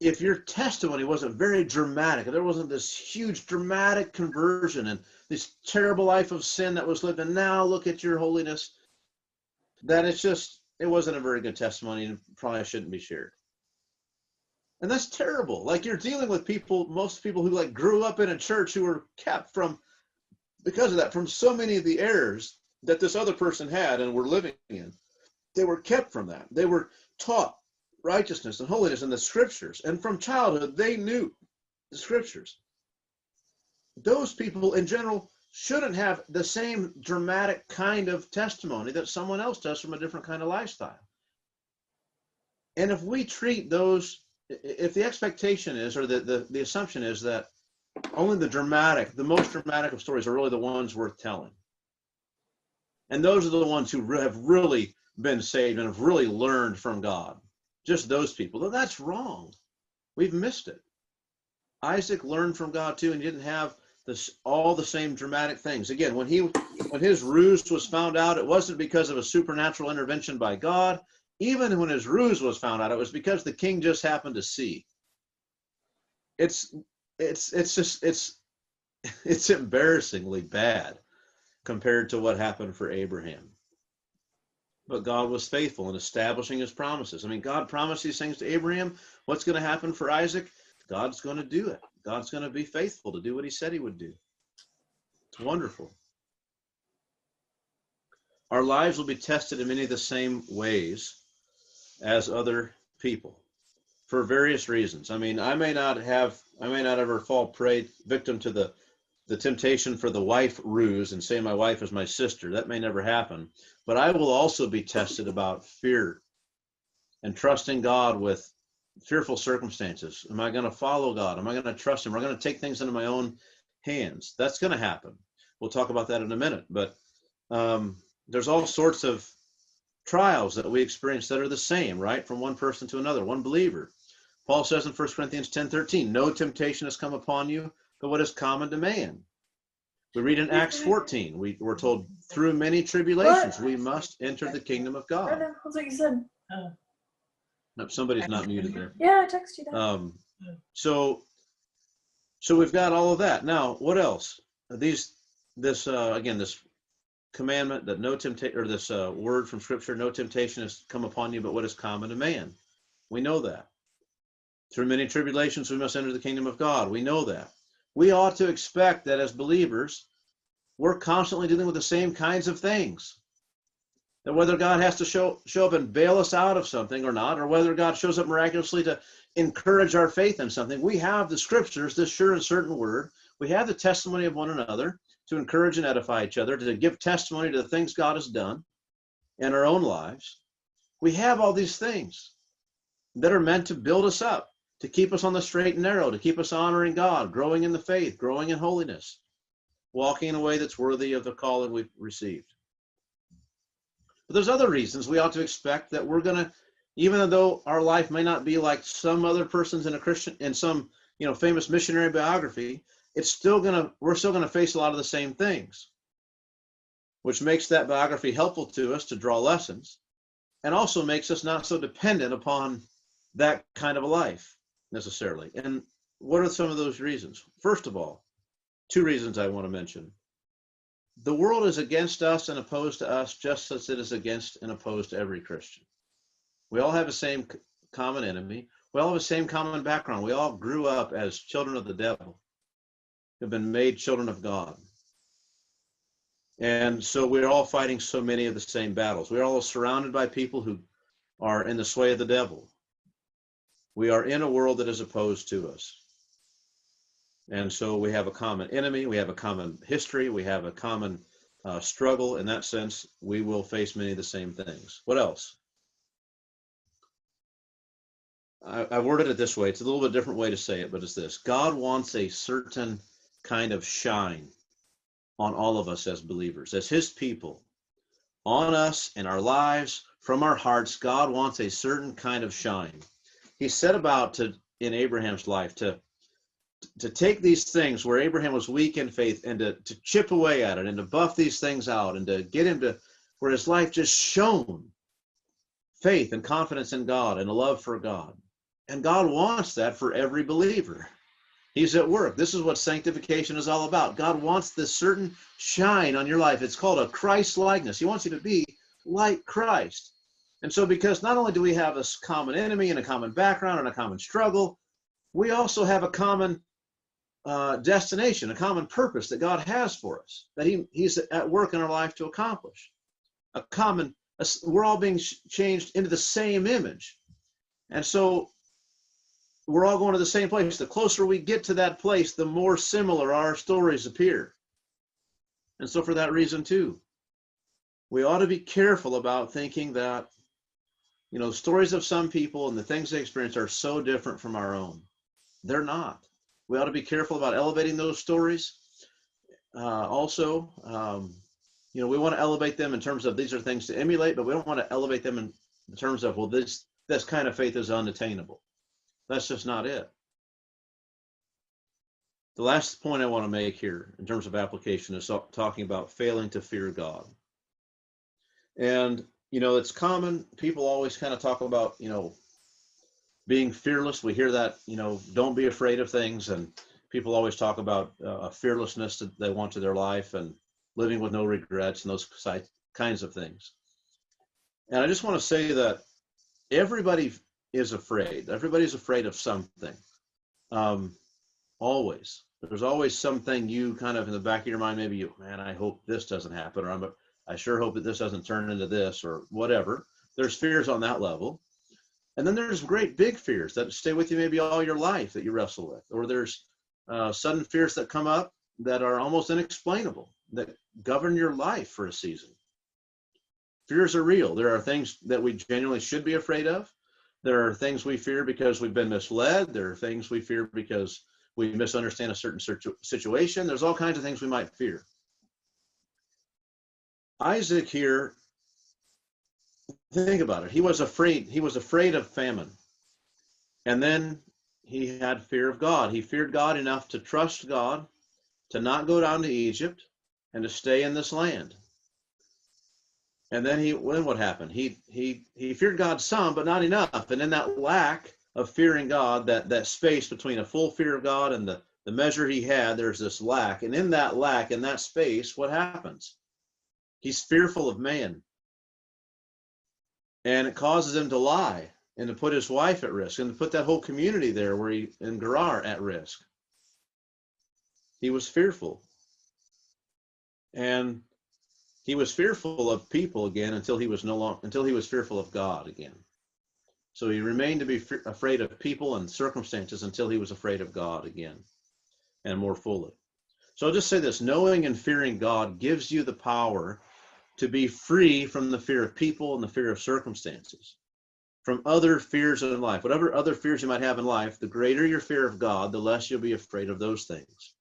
Speaker 1: if your testimony wasn't very dramatic, if there wasn't this huge dramatic conversion and this terrible life of sin that was lived, and now look at your holiness, that it wasn't a very good testimony and probably shouldn't be shared. And that's terrible. Like, you're dealing with people, most people who like grew up in a church who were kept from, because of that, from so many of the errors that this other person had and were living in. They were kept from that. They were taught righteousness and holiness in the scriptures. And from childhood, they knew the scriptures. Those people in general shouldn't have the same dramatic kind of testimony that someone else does from a different kind of lifestyle. And if we treat those, if the expectation is, or the assumption is that only the most dramatic of stories are really the ones worth telling, and those are the ones who have really been saved and have really learned from God, just those people, then that's wrong. We've missed it. Isaac learned from God too, and he didn't have all the same dramatic things. Again, when his ruse was found out, it wasn't because of a supernatural intervention by God. Even when his ruse was found out, it was because the king just happened to see. It's embarrassingly bad compared to what happened for Abraham. But God was faithful in establishing his promises. I mean, God promised these things to Abraham. What's going to happen for Isaac? God's going to do it. God's going to be faithful to do what he said he would do. It's wonderful. Our lives will be tested in many of the same ways as other people for various reasons. I mean, I may not ever fall victim to the the temptation for the wife ruse and say my wife is my sister. That may never happen. But I will also be tested about fear and trusting God with fearful circumstances. Am I going to follow God? Am I going to trust him? Am I going to take things into my own hands? That's going to happen. We'll talk about that in a minute. But there's all sorts of trials that we experience that are the same, right? From one person to another, one believer. Paul says in 1 Corinthians 10:13, no temptation has come upon you, but what is common to man. We read in Acts 14, we're told through many tribulations, we must enter the kingdom of God.
Speaker 2: That's what you said.
Speaker 1: No, somebody's not muted there.
Speaker 2: Yeah, I texted you that.
Speaker 1: So we've got all of that. Now, what else? This commandment that no temptation, or this word from Scripture, no temptation has come upon you, but what is common to man. We know that. Through many tribulations, we must enter the kingdom of God. We know that. We ought to expect that as believers, we're constantly dealing with the same kinds of things. That whether God has to show up and bail us out of something or not, or whether God shows up miraculously to encourage our faith in something, we have the Scriptures, this sure and certain word. We have the testimony of one another to encourage and edify each other, to give testimony to the things God has done in our own lives. We have all these things that are meant to build us up, to keep us on the straight and narrow, to keep us honoring God, growing in the faith, growing in holiness, walking in a way that's worthy of the calling we've received. But there's other reasons we ought to expect that we're going to, even though our life may not be like some other person's in some famous missionary biography, we're still going to face a lot of the same things, which makes that biography helpful to us to draw lessons, and also makes us not so dependent upon that kind of a life necessarily. And what are some of those reasons? First of all, two reasons I want to mention. The world is against us and opposed to us just as it is against and opposed to every Christian. We all have the same common enemy. We all have the same common background. We all grew up as children of the devil, have been made children of God. And so we're all fighting so many of the same battles. We're all surrounded by people who are in the sway of the devil. We are in a world that is opposed to us. And so we have a common enemy, we have a common history, we have a common struggle. In that sense, we will face many of the same things. What else? I worded it this way. It's a little bit different way to say it, but it's this. God wants a certain kind of shine on all of us as believers, as his people. On us, in our lives, from our hearts, God wants a certain kind of shine. He set about in Abraham's life to take these things where Abraham was weak in faith and to chip away at it and to buff these things out and to get him to where his life just shone faith and confidence in God and a love for God. And God wants that for every believer. He's at work. This is what sanctification is all about. God wants this certain shine on your life. It's called a Christ likeness. He wants you to be like Christ. And so because not only do we have a common enemy and a common background and a common struggle, we also have a common destination, a common purpose that God has for us, that he's at work in our life to accomplish. We're all being changed into the same image. And so we're all going to the same place. The closer we get to that place, the more similar our stories appear. And so for that reason too, we ought to be careful about thinking that, stories of some people and the things they experience are so different from our own. They're not. We ought to be careful about elevating those stories. We want to elevate them in terms of these are things to emulate, but we don't want to elevate them in terms of, this kind of faith is unattainable. That's just not it. The last point I want to make here in terms of application is talking about failing to fear God. And, it's common. People always kind of talk about, being fearless. We hear that, don't be afraid of things. And people always talk about a fearlessness that they want to their life and living with no regrets and those kinds of things. And I just want to say that everybody is afraid. Everybody's afraid of something. Always. There's always something you kind of in the back of your mind, maybe I hope this doesn't happen, or I sure hope that this doesn't turn into this, or whatever. There's fears on that level. And then there's great big fears that stay with you maybe all your life that you wrestle with, or there's sudden fears that come up that are almost inexplainable, that govern your life for a season. Fears are real. There are things that we genuinely should be afraid of. There are things we fear because we've been misled. There are things we fear because we misunderstand a certain situation. There's all kinds of things we might fear. Isaac here, think about it. He was afraid. He was afraid of famine. And then he had fear of God. He feared God enough to trust God, to not go down to Egypt, and to stay in this land. And then what happened? He feared God some, but not enough. And in that lack of fearing God, that space between a full fear of God and the measure he had, there's this lack. And in that lack, in that space, what happens? He's fearful of man. And it causes him to lie and to put his wife at risk and to put that whole community there in Gerar at risk. He was fearful. And he was fearful of people again until he was fearful of God again. So he remained to be afraid of people and circumstances until he was afraid of God again and more fully. So I'll just say this: knowing and fearing God gives you the power to be free from the fear of people and the fear of circumstances, from other fears in life. Whatever other fears you might have in life, the greater your fear of God, the less you'll be afraid of those things.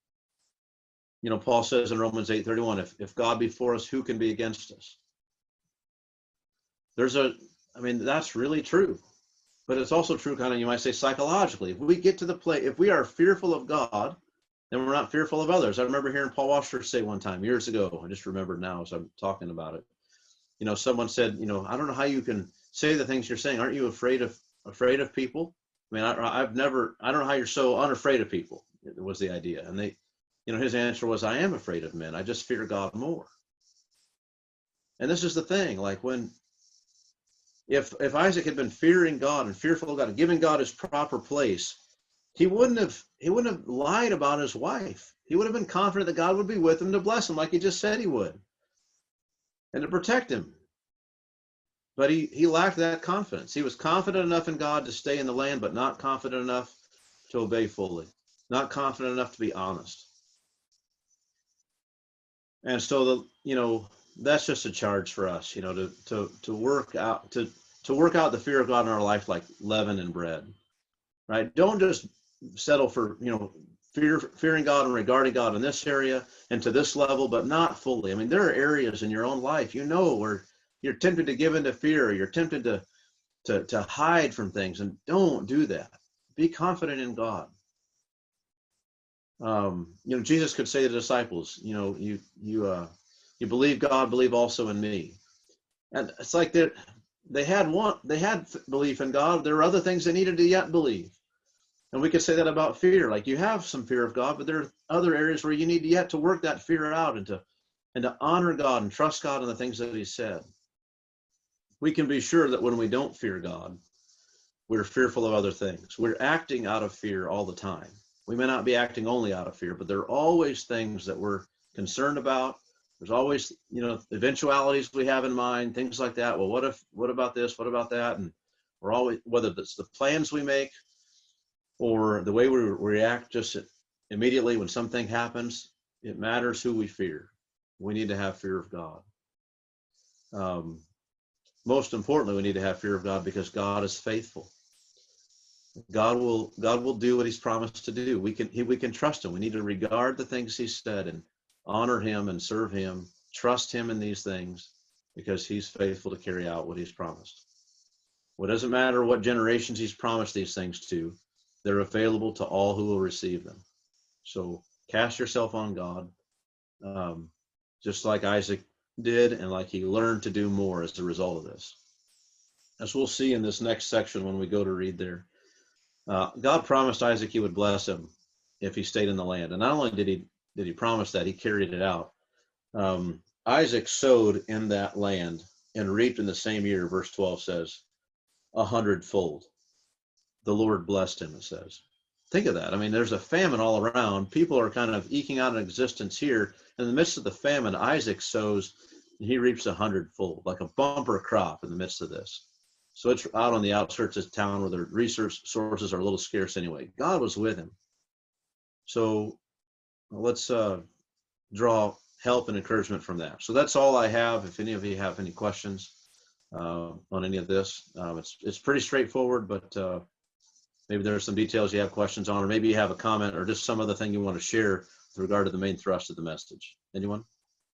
Speaker 1: You know, Paul says in Romans 8:31, if God be for us, who can be against us? That's really true. But it's also true, kind of, you might say, psychologically. If we get to the place, if we are fearful of God, then we're not fearful of others. I remember hearing Paul Washer say one time years ago, I just remembered now as I'm talking about it. You know, someone said, you know, I don't know how you can say the things you're saying. Aren't you afraid of people? I mean, I don't know how you're so unafraid of people, was the idea. And his answer was, I am afraid of men. I just fear God more. And this is the thing, like if Isaac had been fearing God and fearful of God and giving God his proper place, he wouldn't have lied about his wife. He would have been confident that God would be with him to bless him like he just said he would and to protect him. But he lacked that confidence. He was confident enough in God to stay in the land, but not confident enough to obey fully, not confident enough to be honest. And so that's just a charge for us, to work out the fear of God in our life like leaven and bread, right? Don't just settle for, fearing God and regarding God in this area and to this level, but not fully. I mean, there are areas in your own life, where you're tempted to give into fear, or you're tempted to hide from things, and don't do that. Be confident in God. Jesus could say to the disciples, you believe God, believe also in me. And it's like they had belief in God. There were other things they needed to yet believe. And we could say that about fear. Like, you have some fear of God, but there are other areas where you need yet to work that fear out and to honor God and trust God in the things that he said. We can be sure that when we don't fear God, we're fearful of other things. We're acting out of fear all the time. We may not be acting only out of fear, but there are always things that we're concerned about. There's always, eventualities we have in mind, things like that. Well, what about this? What about that? And we're always, whether it's the plans we make or the way we react just immediately when something happens, it matters who we fear. We need to have fear of God. Most importantly, we need to have fear of God because God is faithful. God will do what he's promised to do. We can trust him. We need to regard the things he said and honor him and serve him, trust him in these things, because he's faithful to carry out what he's promised. Well, it doesn't matter what generations he's promised these things to, they're available to all who will receive them. So cast yourself on God, just like Isaac did, and like he learned to do more as a result of this. As we'll see in this next section when we go to read there, God promised Isaac he would bless him if he stayed in the land. And not only did he promise that, he carried it out. Isaac sowed in that land and reaped in the same year, verse 12 says, 100-fold. The Lord blessed him, it says. Think of that. I mean, there's a famine all around. People are kind of eking out an existence here. In the midst of the famine, Isaac sows and he reaps 100-fold, like a bumper crop in the midst of this. So it's out on the outskirts of town where the resources are a little scarce anyway. God was with him. So let's draw help and encouragement from that. So that's all I have. If any of you have any questions on any of this, it's pretty straightforward, but maybe there are some details you have questions on, or maybe you have a comment or just some other thing you want to share with regard to the main thrust of the message. Anyone?